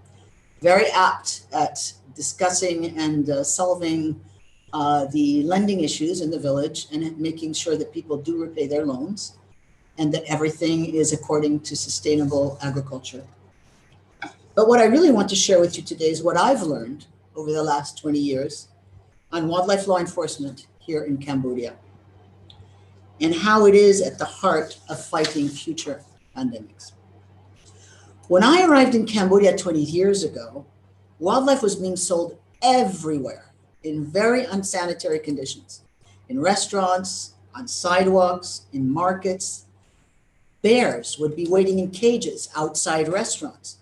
very apt at discussing and solving the lending issues in the village and making sure that people do repay their loans and that everything is according to sustainable agriculture. But what I really want to share with you today is what I've learned over the last 20 years on wildlife law enforcement here in Cambodia and how it is at the heart of fighting future pandemics. When I arrived in Cambodia 20 years ago, wildlife was being sold everywhere in very unsanitary conditions, in restaurants, on sidewalks, in markets. Bears would be waiting in cages outside restaurants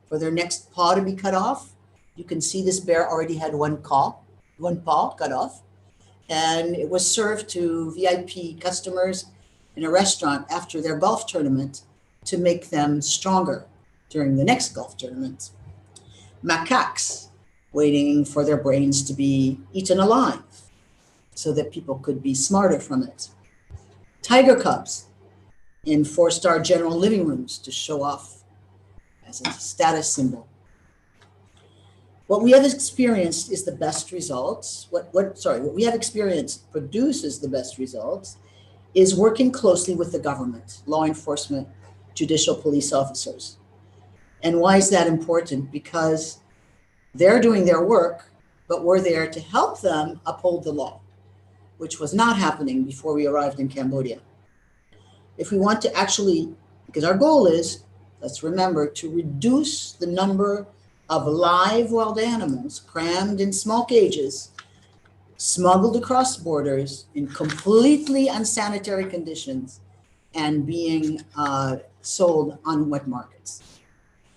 for their next paw to be cut off. You can see this bear already had one paw cut off, and it was served to VIP customers in a restaurant after their golf tournament to make them stronger during the next golf tournament. Macaques waiting for their brains to be eaten alive so that people could be smarter from it. Tiger cubs in 4-star general living rooms to show off as a status symbol. What we have experienced is the best results. What we have experienced produces the best results, is working closely with the government, law enforcement, judicial police officers. And why is that important? Because they're doing their work, but we're there to help them uphold the law, which was not happening before we arrived in Cambodia. If we want to actually, because our goal is, let's remember, to reduce the number of live wild animals crammed in small cages, smuggled across borders in completely unsanitary conditions, and being sold on wet markets.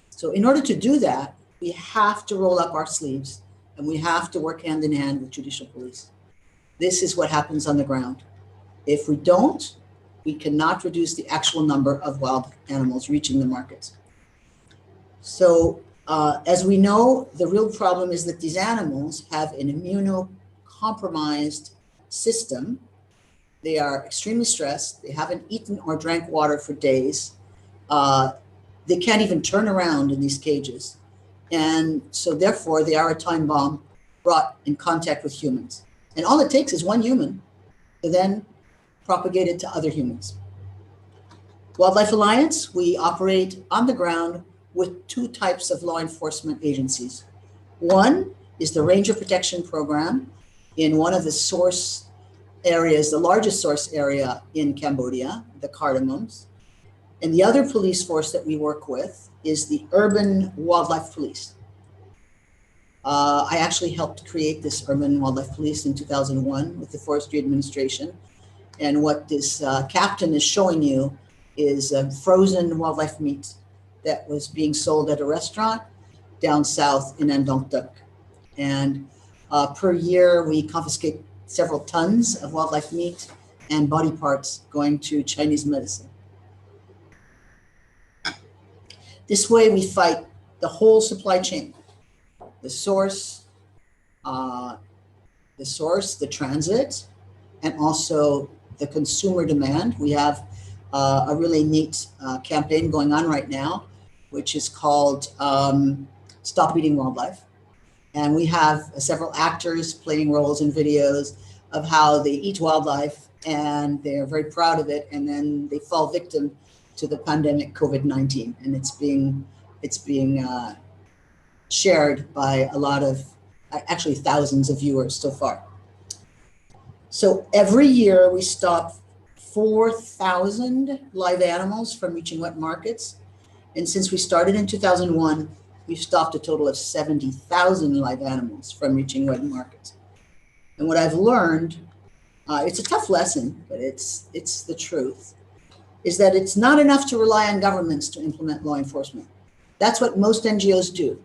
So in order to do that, we have to roll up our sleeves and we have to work hand in hand with judicial police. This is what happens on the ground. If we don't, we cannot reduce the actual number of wild animals reaching the markets. So as we know, the real problem is that these animals have an immunocompromised system. They are extremely stressed. They haven't eaten or drank water for days. They can't even turn around in these cages. And so therefore they are a time bomb brought in contact with humans. And all it takes is one human to then propagate it to other humans. Wildlife Alliance, we operate on the ground with two types of law enforcement agencies. One is the Ranger Protection Program in one of the source areas, the largest source area in Cambodia, the Cardamoms. And the other police force that we work with is the Urban Wildlife Police. I actually helped create this Urban Wildlife Police in 2001 with the Forestry Administration. And what this captain is showing you is frozen wildlife meat that was being sold at a restaurant down south in NatureBased. And per year, we confiscate several tons of wildlife meat and body parts going to Chinese medicine. This way we fight the whole supply chain, the source, the transit, and also the consumer demand. We have a really neat campaign going on right now, which is called Stop Eating Wildlife. And we have several actors playing roles in videos of how they eat wildlife and they're very proud of it. And then they fall victim to the pandemic COVID-19. And it's being shared by a lot of, actually thousands of viewers so far. So every year we stop 4,000 live animals from reaching wet markets. And since we started in 2001, we've stopped a total of 70,000 live animals from reaching wet markets. And what I've learned, it's a tough lesson, but it's the truth, is that it's not enough to rely on governments to implement law enforcement. That's what most NGOs do.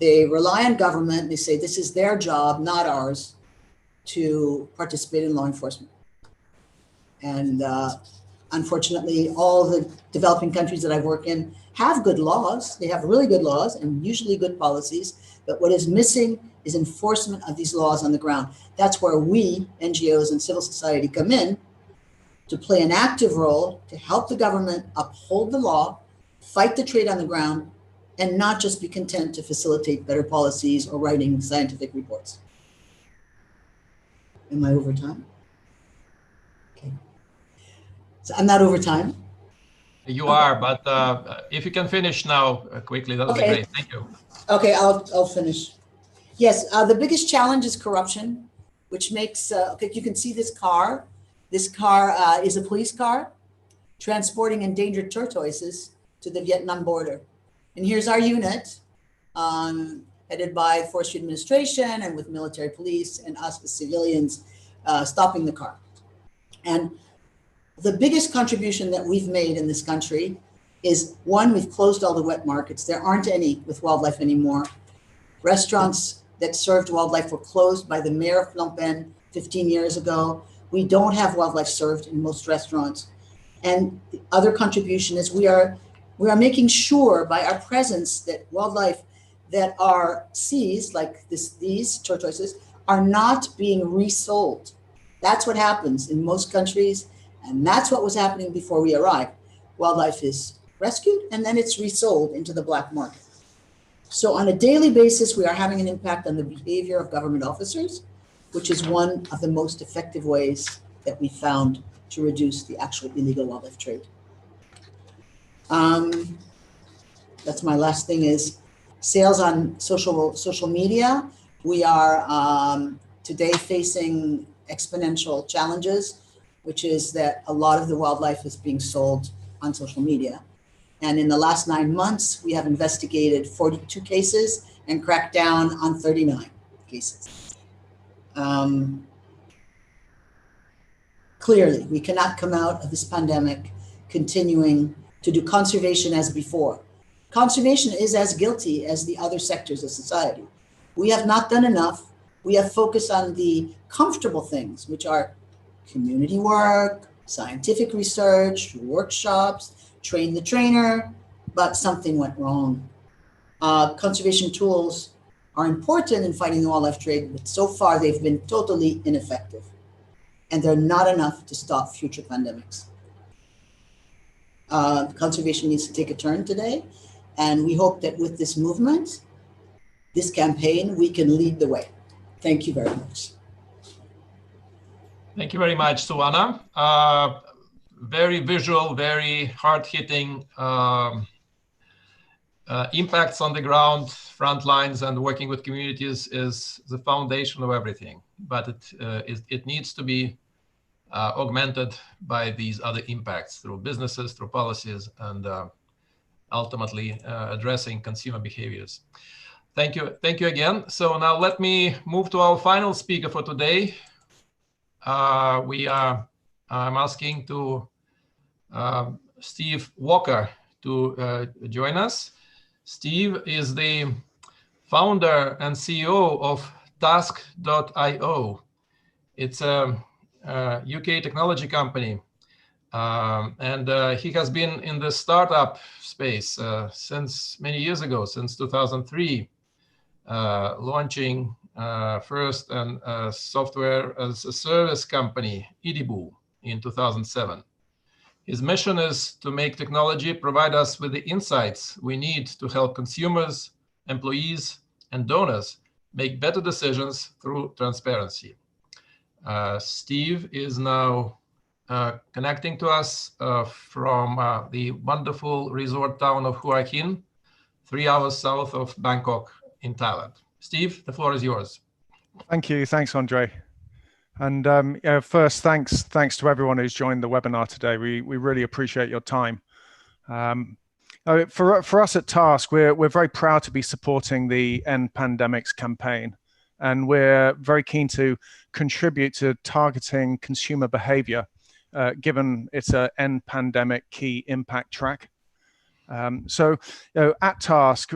They rely on government. They say this is their job, not ours, to participate in law enforcement. And unfortunately, all the developing countries that I work in have good laws. They have really good laws and usually good policies. But what is missing is enforcement of these laws on the ground. That's where we, NGOs and civil society, come in to play an active role to help the government uphold the law, fight the trade on the ground, and not just be content to facilitate better policies or writing scientific reports. Am I over time? Okay. So I'm not over time. You are, but if you can finish now quickly, that would be great. Thank you. Okay, I'll finish. Yes, the biggest challenge is corruption, which makes, okay, you can see this car. This car is a police car transporting endangered tortoises to the Vietnam border. And here's our unit, headed by Forestry Administration and with military police and us as civilians stopping the car. And the biggest contribution that we've made in this country is, one, we've closed all the wet markets. There aren't any with wildlife anymore. Restaurants that served wildlife were closed by the mayor of Phnom Penh 15 years ago. We don't have wildlife served in most restaurants. And the other contribution is we are making sure by our presence that wildlife that are seized, like these tortoises, are not being resold. That's what happens in most countries. And that's what was happening before we arrived. Wildlife is rescued and then it's resold into the black market. So on a daily basis, we are having an impact on the behavior of government officers, which is one of the most effective ways that we found to reduce the actual illegal wildlife trade. That's my last thing is sales on social media. We are today facing exponential challenges, which is that a lot of the wildlife is being sold on social media. And in the last 9 months, we have investigated 42 cases and cracked down on 39 cases. Clearly, we cannot come out of this pandemic continuing to do conservation as before. Conservation is as guilty as the other sectors of society. We have not done enough. We have focused on the comfortable things, which are community work, scientific research, workshops, train the trainer, but something went wrong. Conservation tools are important in fighting the wildlife trade, but so far they've been totally ineffective. And they're not enough to stop future pandemics. Conservation needs to take a turn today. And we hope that with this movement, this campaign, we can lead the way. Thank you very much. Thank you very much, Suana. Very visual, very hard-hitting impacts on the ground, front lines, and working with communities is the foundation of everything. But it needs to be augmented by these other impacts through businesses, through policies, and ultimately addressing consumer behaviors. Thank you again. So now let me move to our final speaker for today. I'm asking to Steve Walker to join us. Steve is the founder and CEO of Task.io. It's a UK technology company. And he has been in the startup space since many years ago, since 2003, launching first a software as a service company, Edibu, in 2007. His mission is to make technology provide us with the insights we need to help consumers, employees, and donors make better decisions through transparency. Steve is now connecting to us from the wonderful resort town of Hua Hin, 3 hours south of Bangkok in Thailand. Steve, the floor is yours. Thank you. Thanks, Andre. And first, thanks to everyone who's joined the webinar today. We really appreciate your time. For us at Task, we're very proud to be supporting the End Pandemics campaign, and we're very keen to contribute to targeting consumer behavior, given it's an End Pandemic key impact track. So at Task,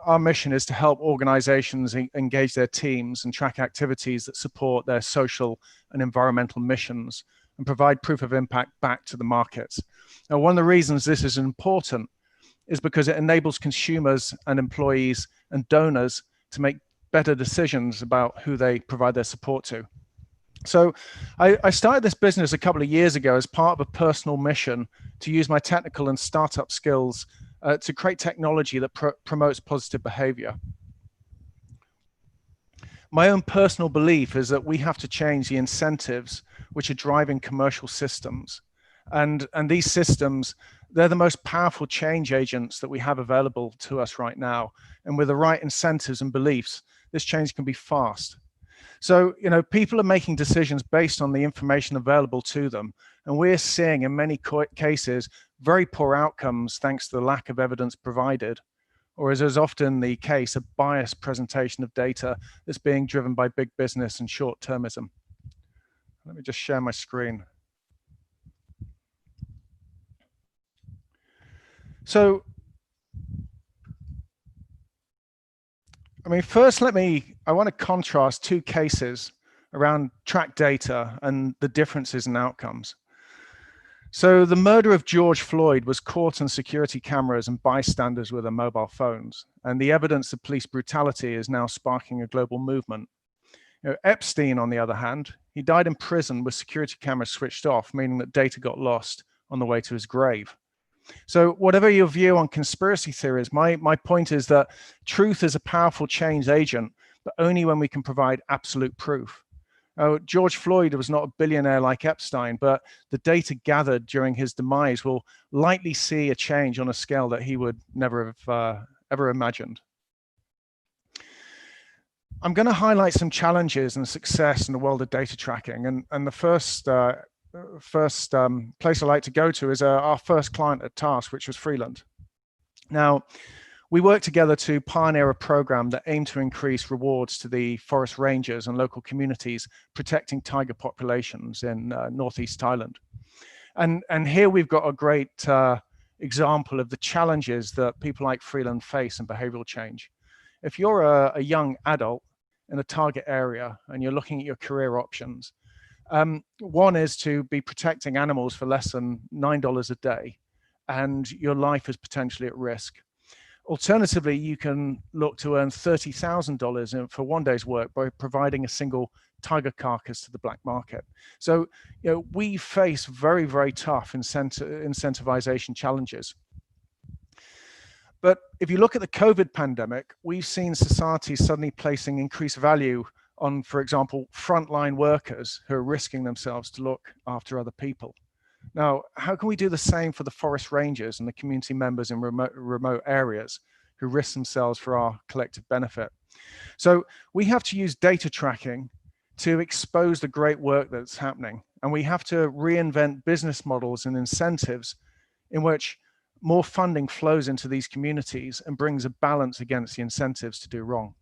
our mission is to help organizations engage their teams and track activities that support their social and environmental missions and provide proof of impact back to the markets. Now, one of the reasons this is important is because it enables consumers and employees and donors to make better decisions about who they provide their support to. So I started this business a couple of years ago as part of a personal mission to use my technical and startup skills to create technology that promotes positive behavior. My own personal belief is that we have to change the incentives which are driving commercial systems. And these systems, they're the most powerful change agents that we have available to us right now. And with the right incentives and beliefs, this change can be fast. So, people are making decisions based on the information available to them. And we're seeing in many cases, very poor outcomes thanks to the lack of evidence provided, or as is often the case, a biased presentation of data that's being driven by big business and short-termism. Let me just share my screen. So, first, I want to contrast two cases around track data and the differences in outcomes. So the murder of George Floyd was caught on security cameras and bystanders with their mobile phones. And the evidence of police brutality is now sparking a global movement. Epstein, on the other hand, he died in prison with security cameras switched off, meaning that data got lost on the way to his grave. So whatever your view on conspiracy theories, my point is that truth is a powerful change agent, but only when we can provide absolute proof. George Floyd was not a billionaire like Epstein, but the data gathered during his demise will likely see a change on a scale that he would never have ever imagined. I'm going to highlight some challenges and success in the world of data tracking. And the first place I like to go to is our first client at Task, which was Freeland. Now, we worked together to pioneer a program that aimed to increase rewards to the forest rangers and local communities protecting tiger populations in northeast Thailand. And here we've got a great example of the challenges that people like Freeland face in behavioral change. If you're a young adult in a target area and you're looking at your career options, one is to be protecting animals for less than $9 a day, and your life is potentially at risk. Alternatively, you can look to earn $30,000 for one day's work by providing a single tiger carcass to the black market. So, we face very, very tough incentivization challenges. But if you look at the COVID pandemic, we've seen society suddenly placing increased value on, for example, frontline workers who are risking themselves to look after other people. Now, how can we do the same for the forest rangers and the community members in remote areas who risk themselves for our collective benefit? So we have to use data tracking to expose the great work that's happening. And we have to reinvent business models and incentives in which more funding flows into these communities and brings a balance against the incentives to do wrong.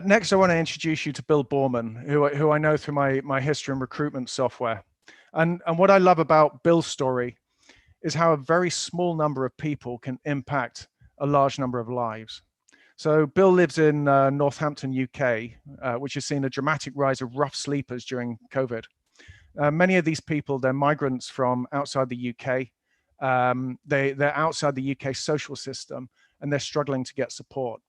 Next, I want to introduce you to Bill Borman, who I know through my history and recruitment software. And what I love about Bill's story is how a very small number of people can impact a large number of lives. So Bill lives in Northampton, UK, which has seen a dramatic rise of rough sleepers during COVID. Many of these people, they're migrants from outside the UK. They're outside the UK social system, and they're struggling to get support.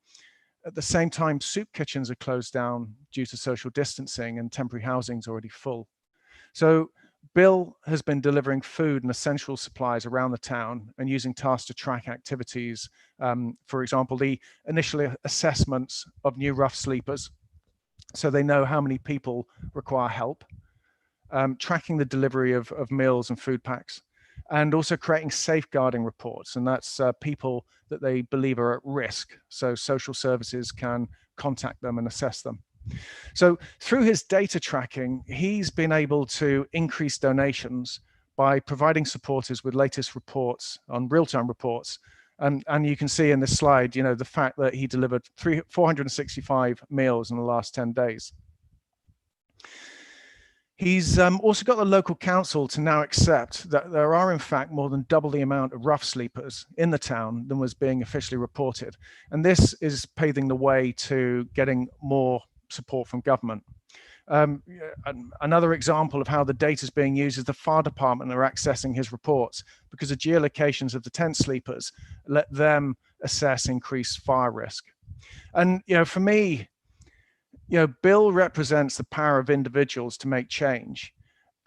At the same time, soup kitchens are closed down due to social distancing, and temporary housing is already full. So Bill has been delivering food and essential supplies around the town and using tasks to track activities. For example, the initial assessments of new rough sleepers, so they know how many people require help, tracking the delivery of meals and food packs, and also creating safeguarding reports. And that's people that they believe are at risk, so social services can contact them and assess them. So through his data tracking, he's been able to increase donations by providing supporters with latest reports on real-time reports. And you can see in this slide, the fact that he delivered 465 meals in the last 10 days. He's also got the local council to now accept that there are, in fact, more than double the amount of rough sleepers in the town than was being officially reported. And this is paving the way to getting more support from government. Another example of how the data is being used is the fire department are accessing his reports because the geolocations of the tent sleepers let them assess increased fire risk. And for me, Bill represents the power of individuals to make change,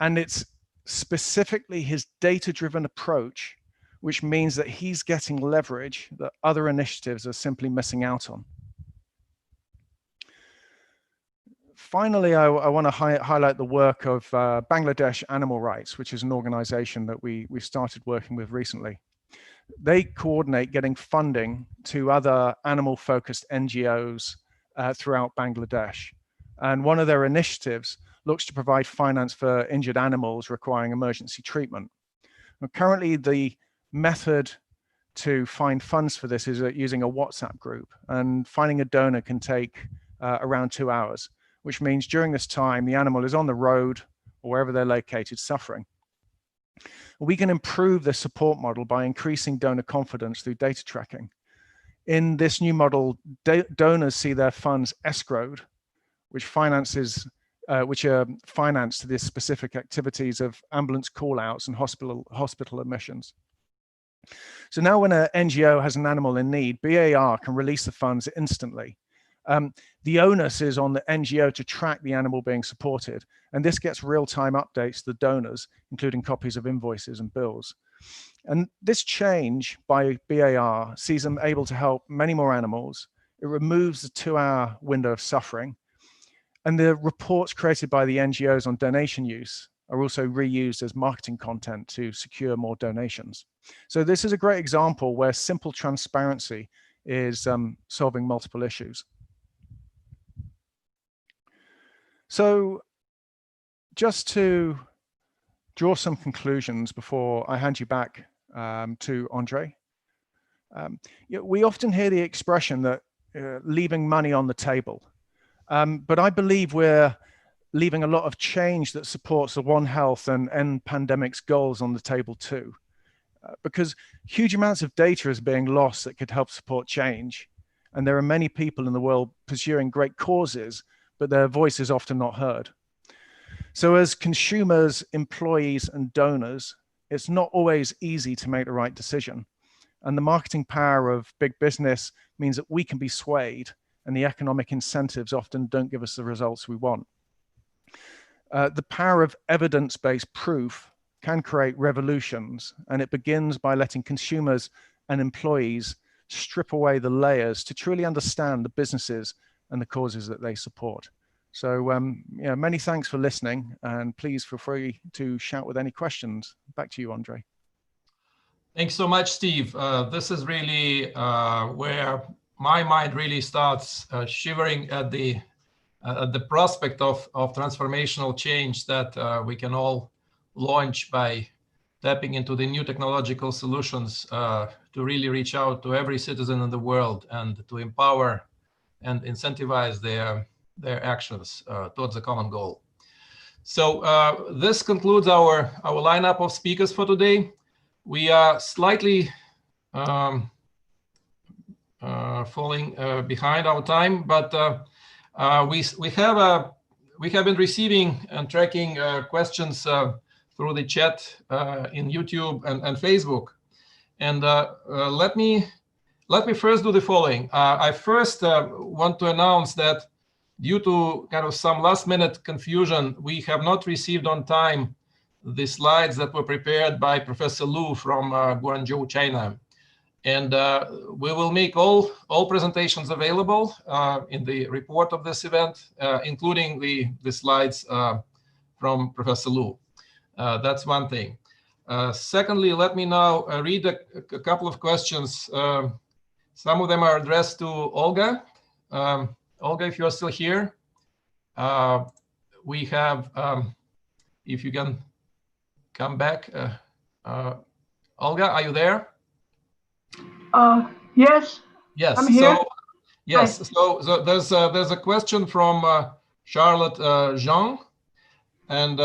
and it's specifically his data-driven approach, which means that he's getting leverage that other initiatives are simply missing out on. Finally, I want to highlight the work of Bangladesh Animal Rights, which is an organization that we started working with recently. They coordinate getting funding to other animal-focused NGOs throughout Bangladesh. And one of their initiatives looks to provide finance for injured animals requiring emergency treatment. Now, currently, the method to find funds for this is using a WhatsApp group, and finding a donor can take around 2 hours, which means during this time, the animal is on the road or wherever they're located suffering. We can improve the support model by increasing donor confidence through data tracking. In this new model, donors see their funds escrowed, which are financed to the specific activities of ambulance call-outs and hospital admissions. So now when an NGO has an animal in need, BAR can release the funds instantly. The onus is on the NGO to track the animal being supported, and this gets real-time updates to the donors, including copies of invoices and bills. And this change by BAR sees them able to help many more animals. It removes the 2-hour window of suffering, And the reports created by the NGOs on donation use are also reused as marketing content to secure more donations. So this is a great example where simple transparency is solving multiple issues. So just to draw some conclusions before I hand you back to Andre. We often hear the expression that leaving money on the table, but I believe we're leaving a lot of change that supports the One Health and NPandemics goals on the table too, because huge amounts of data is being lost that could help support change. And there are many people in the world pursuing great causes, but their voice is often not heard. So as consumers, employees, and donors, it's not always easy to make the right decision. And the marketing power of big business means that we can be swayed, and the economic incentives often don't give us the results we want. The power of evidence-based proof can create revolutions, and it begins by letting consumers and employees strip away the layers to truly understand the businesses and the causes that they support. So many thanks for listening, and please feel free to shout with any questions. Back to you, Andre. Thanks so much, Steve. This is really where my mind really starts shivering at the prospect of transformational change that we can all launch by tapping into the new technological solutions to really reach out to every citizen in the world and to empower and incentivize their actions towards a common goal. So this concludes our lineup of speakers for today. We are slightly falling behind our time, but we have been receiving and tracking questions through the chat in YouTube and Facebook. And let me first do the following. I first want to announce that due to kind of some last-minute confusion, we have not received on time the slides that were prepared by Professor Lu from Guangzhou, China. And we will make all presentations available in the report of this event, including the slides from Professor Lu. That's one thing. Secondly, let me now read a couple of questions. Some of them are addressed to Olga. Olga, if you're still here, we have, if you can come back. Olga, are you there? Yes. Yes. I'm here. So, yes. So there's a question from Charlotte Jean, and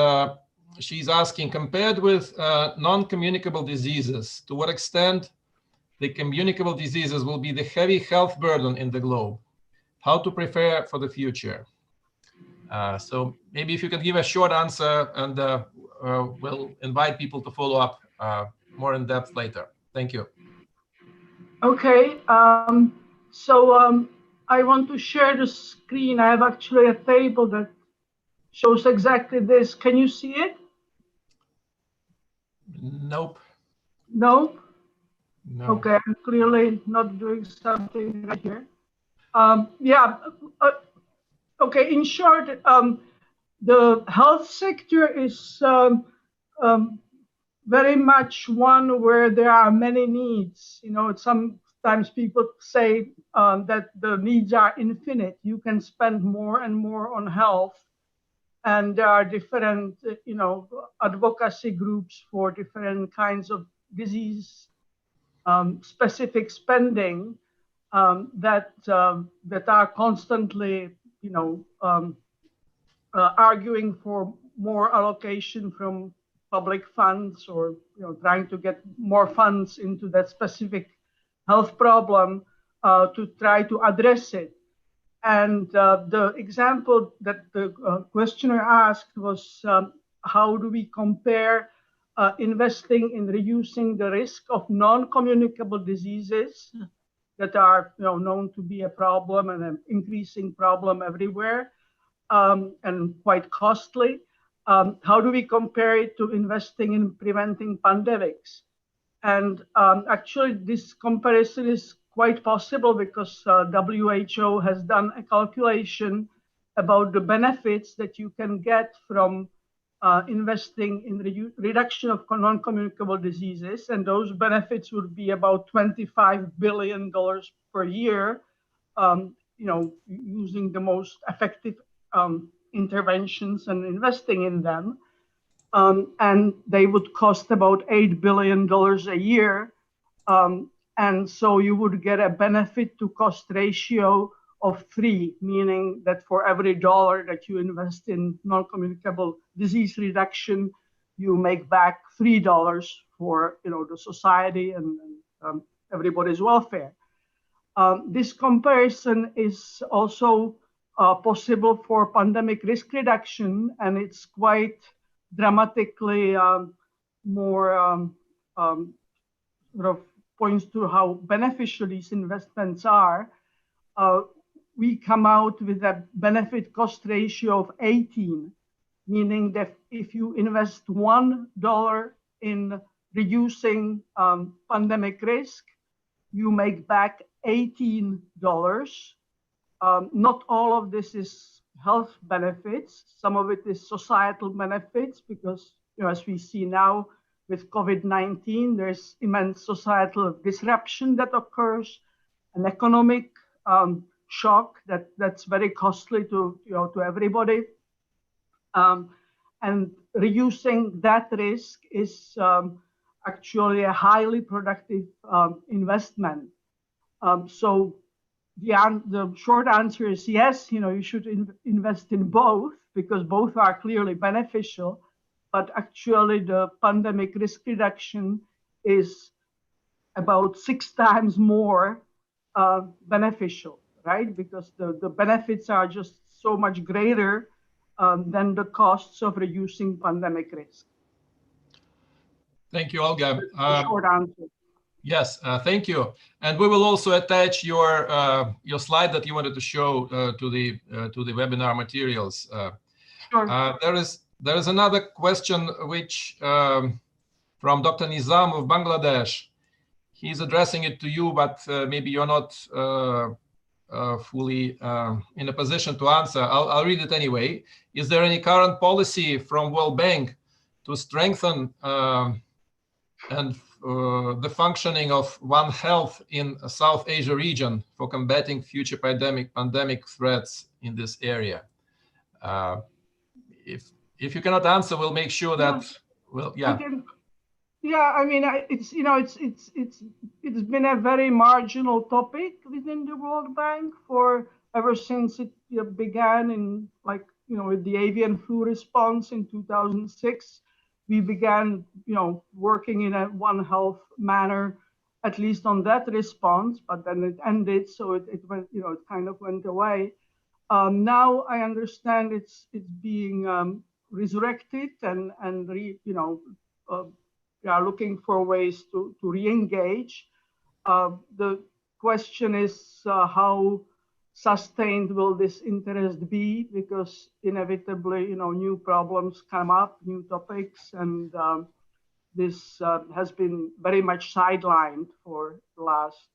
she's asking, compared with non-communicable diseases, to what extent the communicable diseases will be the heavy health burden in the globe? How to prepare for the future? So maybe if you can give a short answer, and we'll invite people to follow up more in depth later. Thank you. Okay. So I want to share the screen. I have actually a table that shows exactly this. Can you see it? Nope. No? No. Okay, I'm clearly not doing something right here. Okay, in short, the health sector is very much one where there are many needs. You know, sometimes people say that the needs are infinite. You can spend more and more on health. And there are different, advocacy groups for different kinds of disease specific spending that are constantly, arguing for more allocation from public funds, or trying to get more funds into that specific health problem to try to address it. And the example that the questioner asked was, how do we compare investing in reducing the risk of non-communicable diseases that are known to be a problem and an increasing problem everywhere, and quite costly? How do we compare it to investing in preventing pandemics? And actually, this comparison is quite possible because WHO has done a calculation about the benefits that you can get from investing in reduction of non-communicable diseases, and those benefits would be about $25 billion per year, using the most effective interventions and investing in them. And they would cost about $8 billion a year. And so you would get a benefit to cost ratio of 3, meaning that for every dollar that you invest in non-communicable disease reduction, you make back $3 for the society and everybody's welfare. This comparison is also possible for pandemic risk reduction, and it's quite dramatically more sort of points to how beneficial these investments are. We come out with a benefit cost ratio of 18, meaning that if you invest $1 in reducing pandemic risk, you make back $18. Not all of this is health benefits. Some of it is societal benefits because, as we see now with COVID-19, there's immense societal disruption that occurs, an economic shock that's very costly to everybody, and reducing that risk is actually a highly productive investment. So the short answer is yes. You should invest in both because both are clearly beneficial. But actually, the pandemic risk reduction is about 6 times more beneficial, right? Because the benefits are just so much greater than the costs of reducing pandemic risk. Thank you, Olga. Short answer. Yes, thank you. And we will also attach your slide that you wanted to show to the webinar materials. Sure. There is another question which from Dr. Nizam of Bangladesh. He's addressing it to you, but maybe you're not fully in a position to answer. I'll read it anyway. Is there any current policy from World Bank to strengthen the functioning of One Health in South Asia region for combating future pandemic threats in this area? If you cannot answer, we'll make sure that I mean, it's been a very marginal topic within the World Bank ever since it began in with the avian flu response in 2006. We began working in a One Health manner, at least on that response, but then it ended, so it went, it kind of went away. Now I understand it's being resurrected and looking for ways to re-engage. The question is how sustained will this interest be, because inevitably new problems come up, new topics, and this has been very much sidelined for the last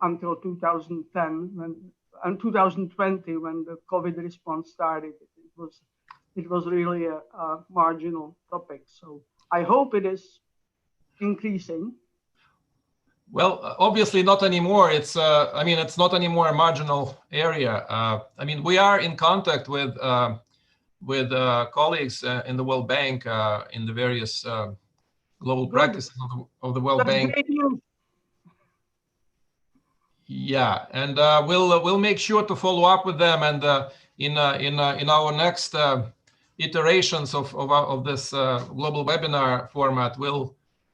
until 2010 and 2020 when the COVID response started. It was really a marginal topic. So I hope it is increasing. Well, obviously not anymore. It's it's not anymore a marginal area. We are in contact with colleagues in the World Bank in the various global practices of the World Bank. Great news. Yeah, and we'll make sure to follow up with them, and in our next iterations of this global webinar format,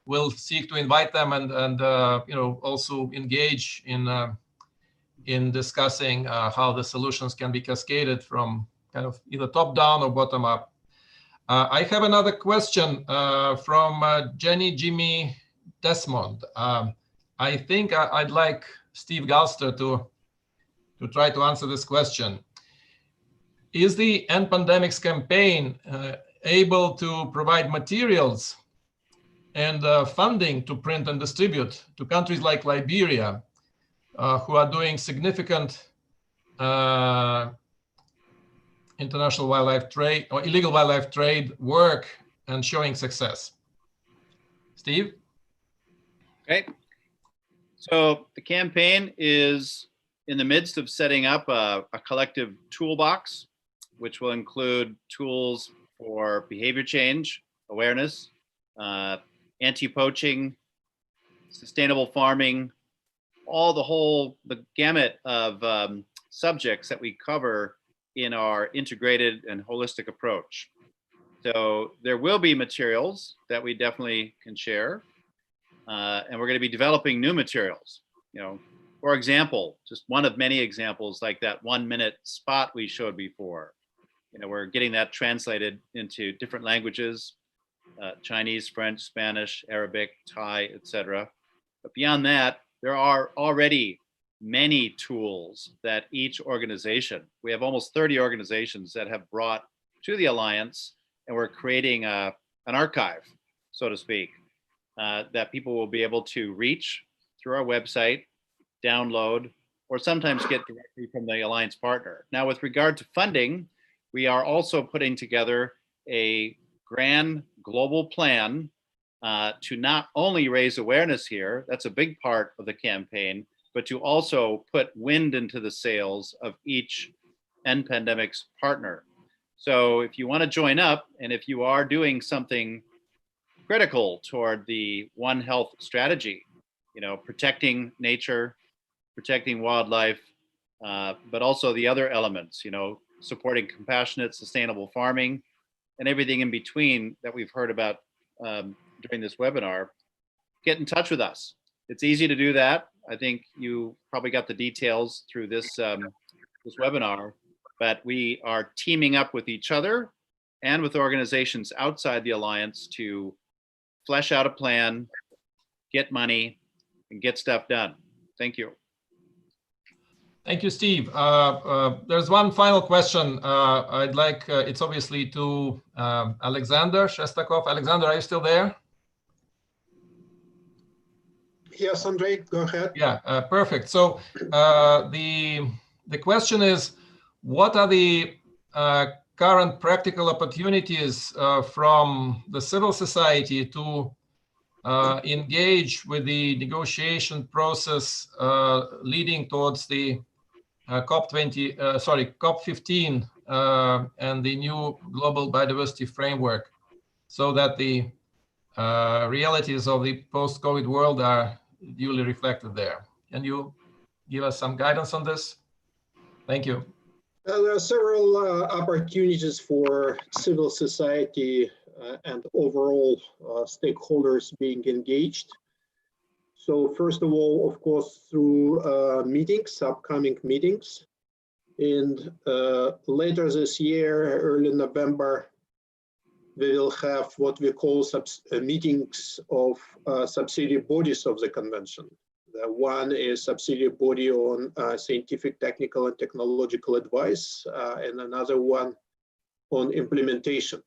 we'll seek to invite them and also engage in discussing how the solutions can be cascaded from kind of either top down or bottom up. I have another question from Jenny Jimmy Desmond. I think I'd like Steve Galster to try to answer this question. Is the NPandemics campaign able to provide materials and funding to print and distribute to countries like Liberia, who are doing significant international wildlife trade or illegal wildlife trade work and showing success? Steve? Okay. So the campaign is in the midst of setting up a collective toolbox, which will include tools for behavior change, awareness, anti-poaching, sustainable farming, the gamut of subjects that we cover in our integrated and holistic approach. So there will be materials that we definitely can share, and we're going to be developing new materials. For example, just one of many examples, like that 1-minute spot we showed before. We're getting that translated into different languages, Chinese, French, Spanish, Arabic, Thai, etc. But beyond that, there are already many tools that each organization, we have almost 30 organizations that have brought to the Alliance, and we're creating an archive, so to speak, that people will be able to reach through our website, download, or sometimes get directly from the Alliance partner. Now, with regard to funding, we are also putting together a grand global plan to not only raise awareness here, that's a big part of the campaign, but to also put wind into the sails of each NPandemics partner. So if you want to join up, and if you are doing something critical toward the One Health strategy, protecting nature, protecting wildlife, but also the other elements, supporting compassionate, sustainable farming, and everything in between that we've heard about during this webinar, get in touch with us. It's easy to do that. I think you probably got the details through this webinar, but we are teaming up with each other and with organizations outside the Alliance to flesh out a plan, get money, and get stuff done. Thank you. Thank you, Steve. There's one final question. I'd like, it's obviously to Alexander Shestakov. Alexander, are you still there? Yes, Andrei, go ahead. Yeah, perfect. So the question is, what are the current practical opportunities from the civil society to engage with the negotiation process leading towards the COP15 and the new global biodiversity framework, so that the realities of the post-COVID world are duly reflected there? Can you give us some guidance on this? Thank you. There are several opportunities for civil society and overall stakeholders being engaged. So first of all, of course, through meetings, upcoming meetings. And later this year, early November, we will have what we call meetings of subsidiary bodies of the convention. One is subsidiary body on scientific, technical, and technological advice, and another one on implementation.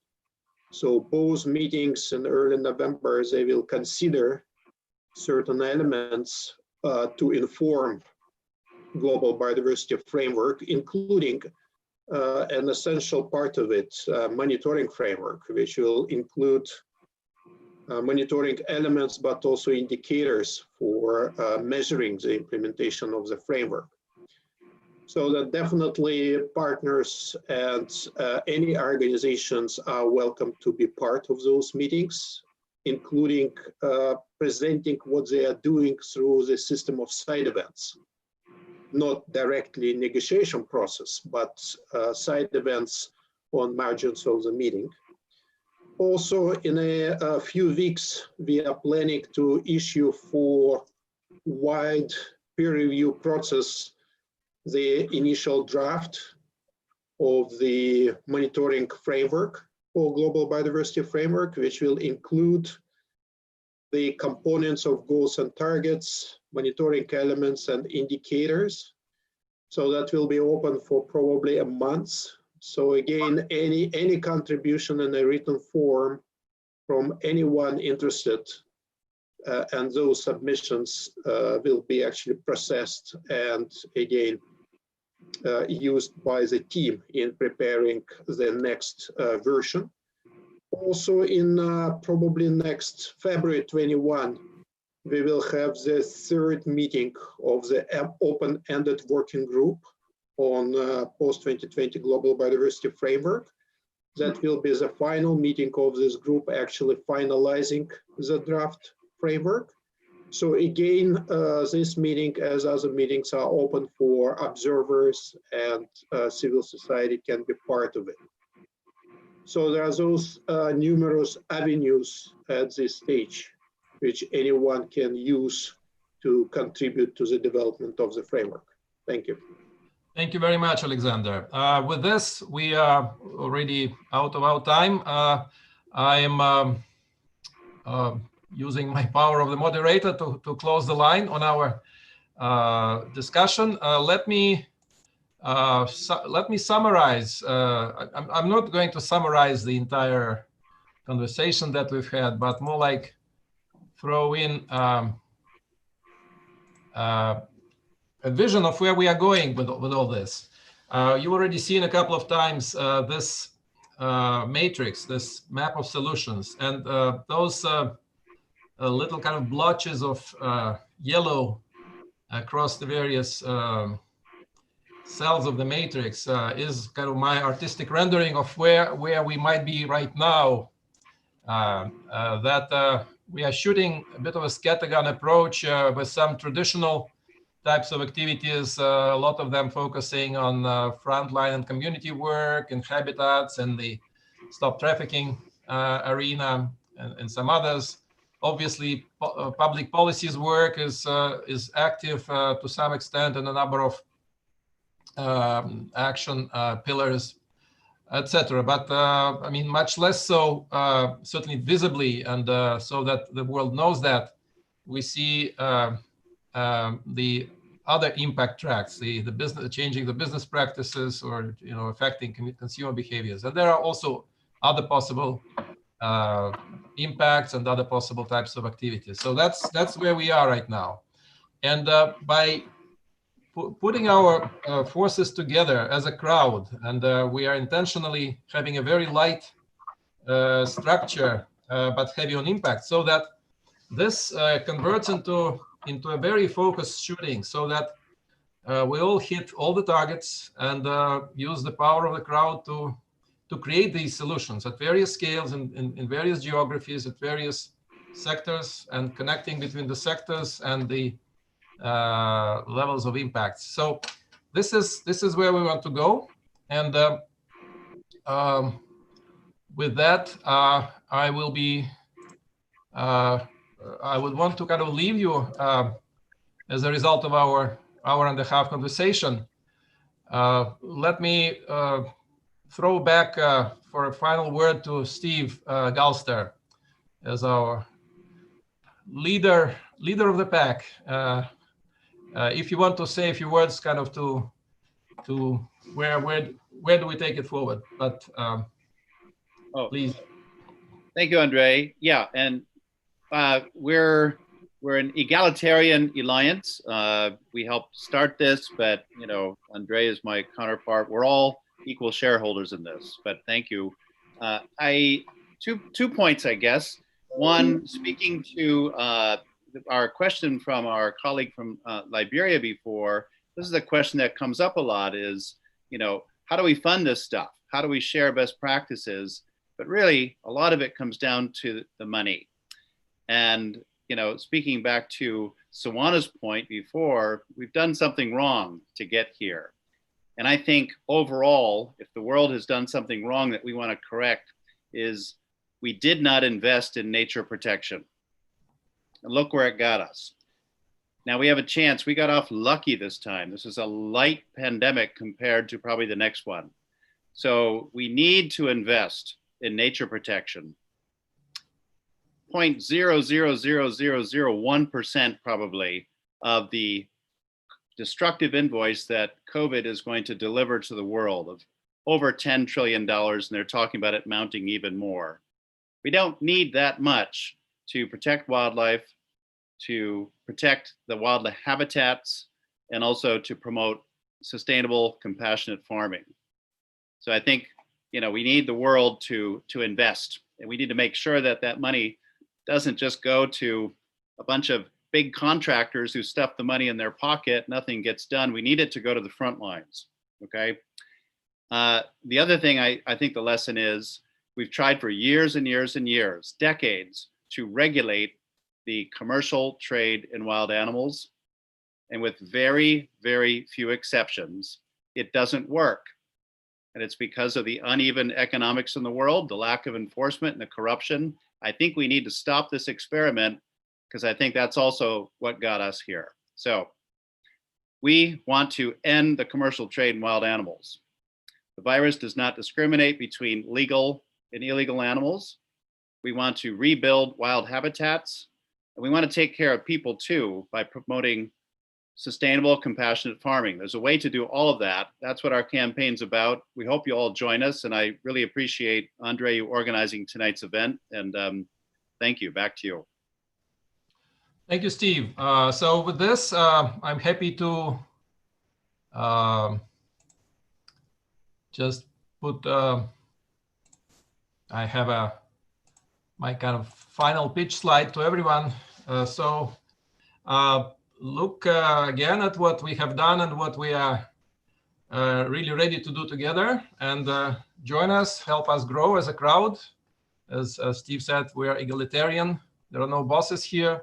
So both meetings in early November, they will consider certain elements to inform global biodiversity framework, including an essential part of it, monitoring framework, which will include monitoring elements, but also indicators for measuring the implementation of the framework. So that definitely partners and any organizations are welcome to be part of those meetings, including presenting what they are doing through the system of side events. Not directly negotiation process, but side events on margins of the meeting. Also, in a few weeks, we are planning to issue for wide peer review process the initial draft of the monitoring framework for global biodiversity framework, which will include the components of goals and targets, monitoring elements and indicators. So that will be open for probably a month. So again, any contribution in a written form from anyone interested, and those submissions will be actually processed and again used by the team in preparing the next version. Also in probably next February 21, we will have the third meeting of the open-ended working group on post-2020 global biodiversity framework. That will be the final meeting of this group, actually finalizing the draft framework. So again, this meeting, as other meetings, are open for observers, and civil society can be part of it. So there are those numerous avenues at this stage which anyone can use to contribute to the development of the framework. Thank you. Thank you very much, Alexander. With this, we are already out of our time. I am using my power of the moderator to close the line on our discussion. Let me summarize. I'm not going to summarize the entire conversation that we've had, but more like throw in a vision of where we are going with all this. You've already seen a couple of times this matrix, this map of solutions, and those little kind of blotches of yellow across the various cells of the matrix is kind of my artistic rendering of where we might be right now. We are shooting a bit of a scattergun approach with some traditional types of activities, a lot of them focusing on frontline and community work and habitats and the stop trafficking arena and some others. Obviously, public policies work is active to some extent in a number of action pillars, etc. But I mean, much less so, certainly visibly, and so that the world knows that we see the other impact tracks, the business, changing the business practices, or affecting consumer behaviors. And there are also other possible impacts and other possible types of activities. So that's where we are right now. And by putting our forces together as a crowd, and we are intentionally having a very light structure, but heavy on impact, so that this converts into a very focused shooting, so that we all hit all the targets and use the power of the crowd to create these solutions at various scales and in various geographies, at various sectors, and connecting between the sectors and the levels of impact. So this is where we want to go. And with that, I will be. I would want to kind of leave you as a result of our hour-and-a-half conversation. Let me throw back for a final word to Steve Galster as our leader of the pack. If you want to say a few words, kind of to where do we take it forward? But please. Thank you, Andre. Yeah, and we're an egalitarian alliance. We helped start this, but Andre is my counterpart. We're all equal shareholders in this. But thank you. Two points, I guess. One, speaking to our question from our colleague from Liberia before, this is a question that comes up a lot: is how do we fund this stuff? How do we share best practices? But really, a lot of it comes down to the money. And speaking back to Sawana's point before, we've done something wrong to get here. And I think overall, if the world has done something wrong that we want to correct, is we did not invest in nature protection. And look where it got us. Now we have a chance. We got off lucky this time. This is a light pandemic compared to probably the next one. So we need to invest in nature protection. 0.00001% probably of the destructive invoice that COVID is going to deliver to the world of over $10 trillion, and they're talking about it mounting even more. We don't need that much to protect wildlife, to protect the wildlife habitats, and also to promote sustainable, compassionate farming. So I think, we need the world to invest, and we need to make sure that that money doesn't just go to a bunch of big contractors who stuff the money in their pocket, nothing gets done. We need it to go to the front lines, okay? The other thing I think the lesson is, we've tried for years and years and years, decades, to regulate the commercial trade in wild animals. And with very, very few exceptions, it doesn't work. And it's because of the uneven economics in the world, the lack of enforcement, and the corruption. I think we need to stop this experiment, because I think that's also what got us here. So we want to end the commercial trade in wild animals. The virus does not discriminate between legal and illegal animals. We want to rebuild wild habitats, and we want to take care of people too by promoting sustainable, compassionate farming. There's a way to do all of that. That's what our campaign's about. We hope you all join us, and I really appreciate, Andre, you organizing tonight's event, and thank you. Back to you. Thank you, Steve. So with this, I'm happy to just put, I have my kind of final pitch slide to everyone. Look again at what we have done and what we are really ready to do together, and join us, help us grow as a crowd. As Steve said, we are egalitarian. There are no bosses here.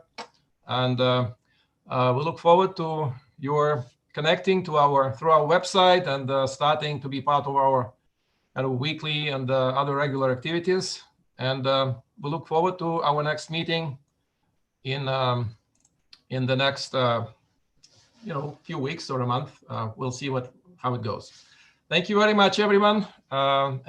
And we look forward to your connecting through our website and starting to be part of our kind of weekly and other regular activities. And we look forward to our next meeting in the next few weeks or a month. We'll see how it goes. Thank you very much, everyone. And